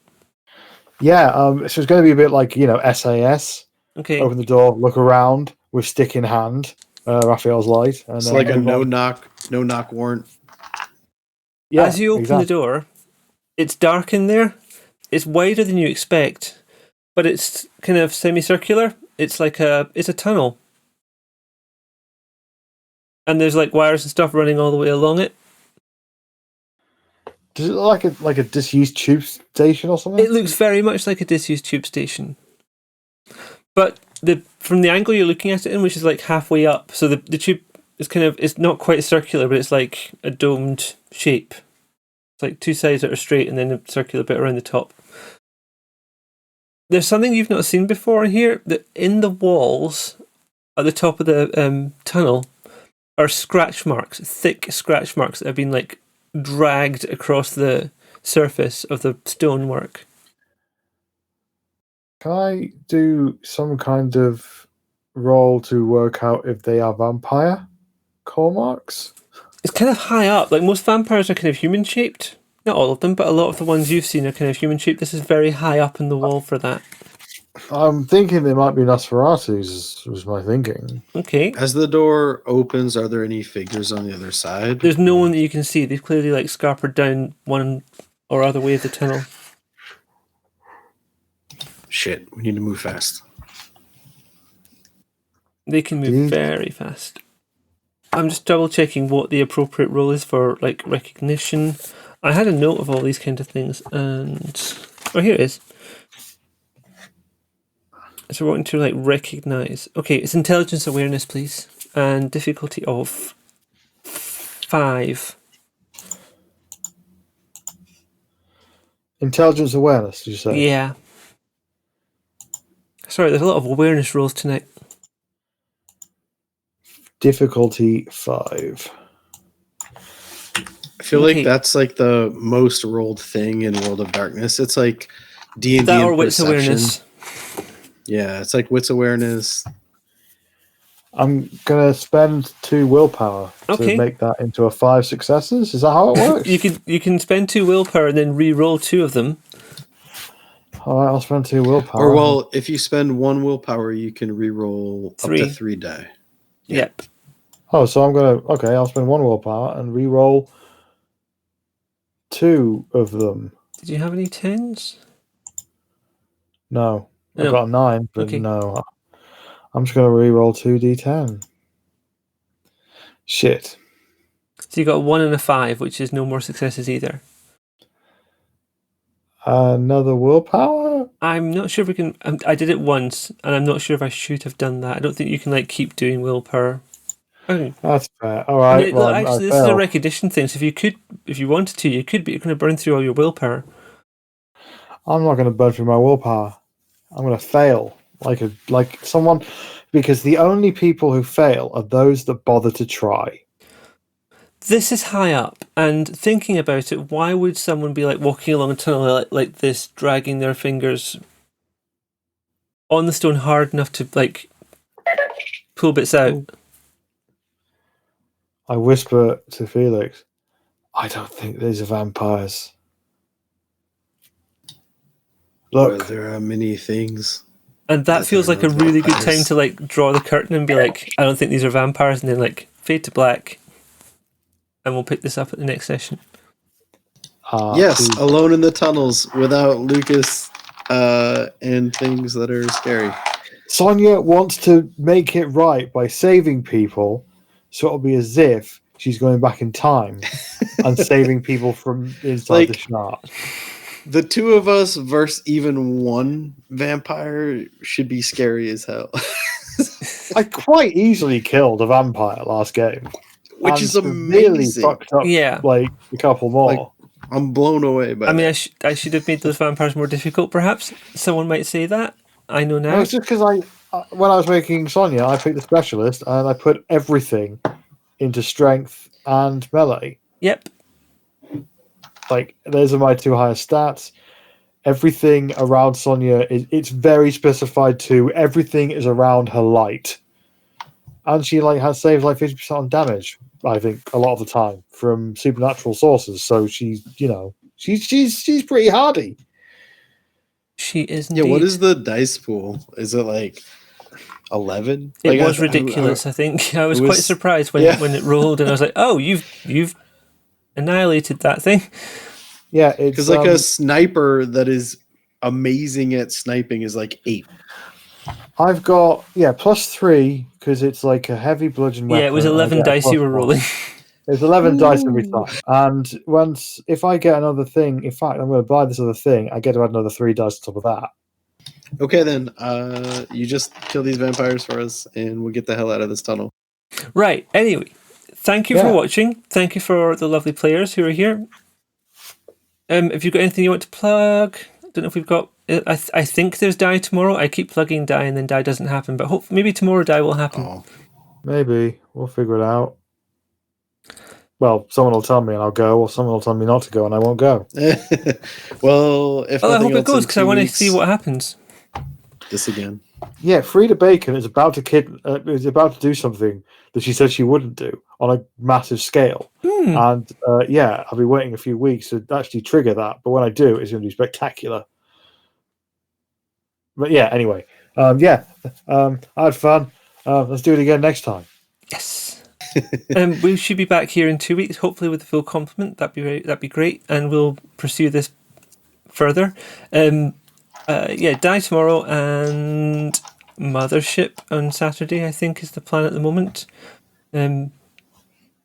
Yeah, so it's going to be a bit like, SAS. Okay. Open the door, look around with stick in hand, Raphael's light. And It's then like a move on. no knock warrant. Yeah, As you open the door, it's dark in there. It's wider than you expect, but it's kind of semicircular. It's like it's a tunnel. And there's like wires and stuff running all the way along it. Does it look like a disused tube station or something? It looks very much like a disused tube station. But from the angle you're looking at it in, which is like halfway up, so the tube is it's not quite circular, but it's like a domed shape. It's like two sides that are straight and then a circular bit around the top. There's something you've not seen before in here, that in the walls at the top of the tunnel are scratch marks, thick scratch marks that have been like dragged across the surface of the stonework. Can I do some kind of roll to work out if they are vampire core marks? It's kind of high up. Like most vampires are kind of human shaped. Not all of them, but a lot of the ones you've seen are kind of human shaped. This is very high up in the wall for that. I'm thinking they might be Nosferatu's, was my thinking. Okay. As the door opens, are there any figures on the other side? There's no one that you can see. They've clearly like scarpered down one or other way of the tunnel. Shit, we need to move fast. They can move very fast. I'm just double checking what the appropriate role is for like recognition. I had a note of all these kind of things, and here it is. So we're wanting to like recognize. Okay, it's intelligence awareness, please, and difficulty of 5. Intelligence awareness, did you say? Yeah. Sorry, there's a lot of awareness rolls tonight. Difficulty 5. I feel like that's like the most rolled thing in World of Darkness. It's like D&D that or and wits awareness. Yeah, it's like wits awareness. I'm gonna spend 2 willpower to make that into a 5 successes. Is that how it works? You can spend 2 willpower and then re-roll 2 of them. All right, I'll spend 2 willpower. Or well, if you spend 1 willpower, you can re-roll up 3. to 3 die. Yep. Oh, so I'm gonna I'll spend 1 willpower and re-roll 2 of them. Did you have any 10s? No. I've got a 9, but no. I'm just going to re-roll 2d10. Shit. So you got a 1 and a 5, which is no more successes either. Another willpower? I'm not sure if we can... I did it once, and I'm not sure if I should have done that. I don't think you can like keep doing willpower. That's fair. All right. Actually, this is a recognition thing, so if you wanted to, you could, but you're going to burn through all your willpower. I'm not going to burn through my willpower. I'm going to fail like someone, because the only people who fail are those that bother to try. This is high up, and thinking about it, why would someone be like walking along a tunnel like this, dragging their fingers on the stone hard enough to like pull bits out? I whisper to Felix, I don't think these are vampires. Look, well, there are many things. And that feels like a really good time to like draw the curtain and be like, I don't think these are vampires, and then like fade to black. And we'll pick this up at the next session. Yes, alone in the tunnels without Lucas and things that are scary. Sonia wants to make it right by saving people, so it'll be as if she's going back in time and saving people from inside the shaft. The 2 of us versus even 1 vampire should be scary as hell. I quite easily killed a vampire last game. Which is amazing. Really fucked up, like a couple more. Like, I'm blown away by I should have made those vampires more difficult, perhaps. Someone might say that. I know now. No, it's just because when I was making Sonia, I picked the specialist and I put everything into strength and melee. Yep. Like, those are my 2 highest stats. Everything around Sonia it's very specified to everything is around her light. and she like has saved like 50% on damage. I think a lot of the time from supernatural sources. So she's she's pretty hardy. She is Yeah, indeed. what is the dice pool? Is it like 11? It was ridiculous. I think I was quite surprised when it rolled, and I was like, "Oh, you've annihilated that thing." Yeah, it's because like a sniper that is amazing at sniping is like 8. I've got +3 because it's like a heavy bludgeon weapon. Yeah, it was 11 dice you were rolling. It's 11 dice every time, and if I get another thing, in fact, I'm going to buy this other thing. I get to add another 3 dice on top of that. Okay, then you just kill these vampires for us, and we'll get the hell out of this tunnel. Right. Anyway, thank you for watching. Thank you for the lovely players who are here. If you've got anything you want to plug, I don't know if we've got. I think there's Die tomorrow. I keep plugging Die, and then Die doesn't happen. But maybe tomorrow Die will happen. Oh. Maybe we'll figure it out. Well, someone will tell me and I'll go, or someone will tell me not to go and I won't go. Well, if I hope it goes because I want to see what happens. This again. Yeah, Frida Bacon is about to do something that she said she wouldn't do on a massive scale. And I'll be waiting a few weeks to actually trigger that. But when I do, it's going to be spectacular. But yeah, anyway, I had fun. Let's do it again next time. Yes. We should be back here in 2 weeks, hopefully with the full complement. That'd be great, and we'll pursue this further. Die tomorrow and Mothership on Saturday, I think, is the plan at the moment. And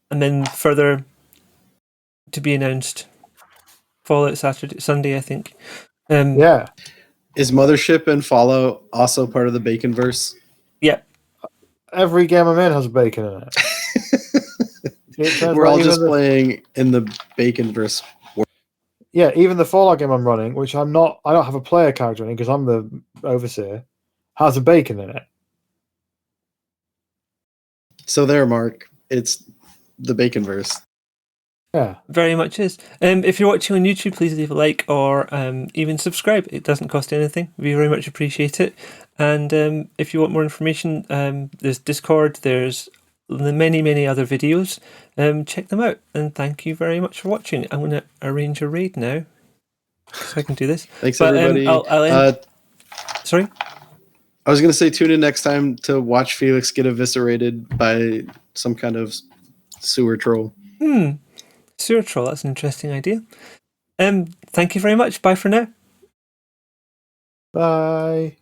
then further to be announced. Fallout Sunday, I think. Is Mothership and Fallout also part of the Bacon verse? Yeah. Every game I'm in has bacon in it. We're all just playing in the Bacon verse. Yeah, even the Fallout game I'm running, which I don't have a player character in because I'm the overseer, has a bacon in it. So there, Mark. It's the Bacon verse. Yeah. Very much is. If you're watching on YouTube, please leave a like or even subscribe. It doesn't cost anything. We very much appreciate it. And if you want more information, there's Discord, there's the many other videos. Check them out. And thank you very much for watching. I'm going to arrange a raid now so I can do this. Thanks, everybody. I'll end. Sorry? I was going to say tune in next time to watch Felix get eviscerated by some kind of sewer troll. Sewer troll, that's an interesting idea. Thank you very much. Bye for now. Bye.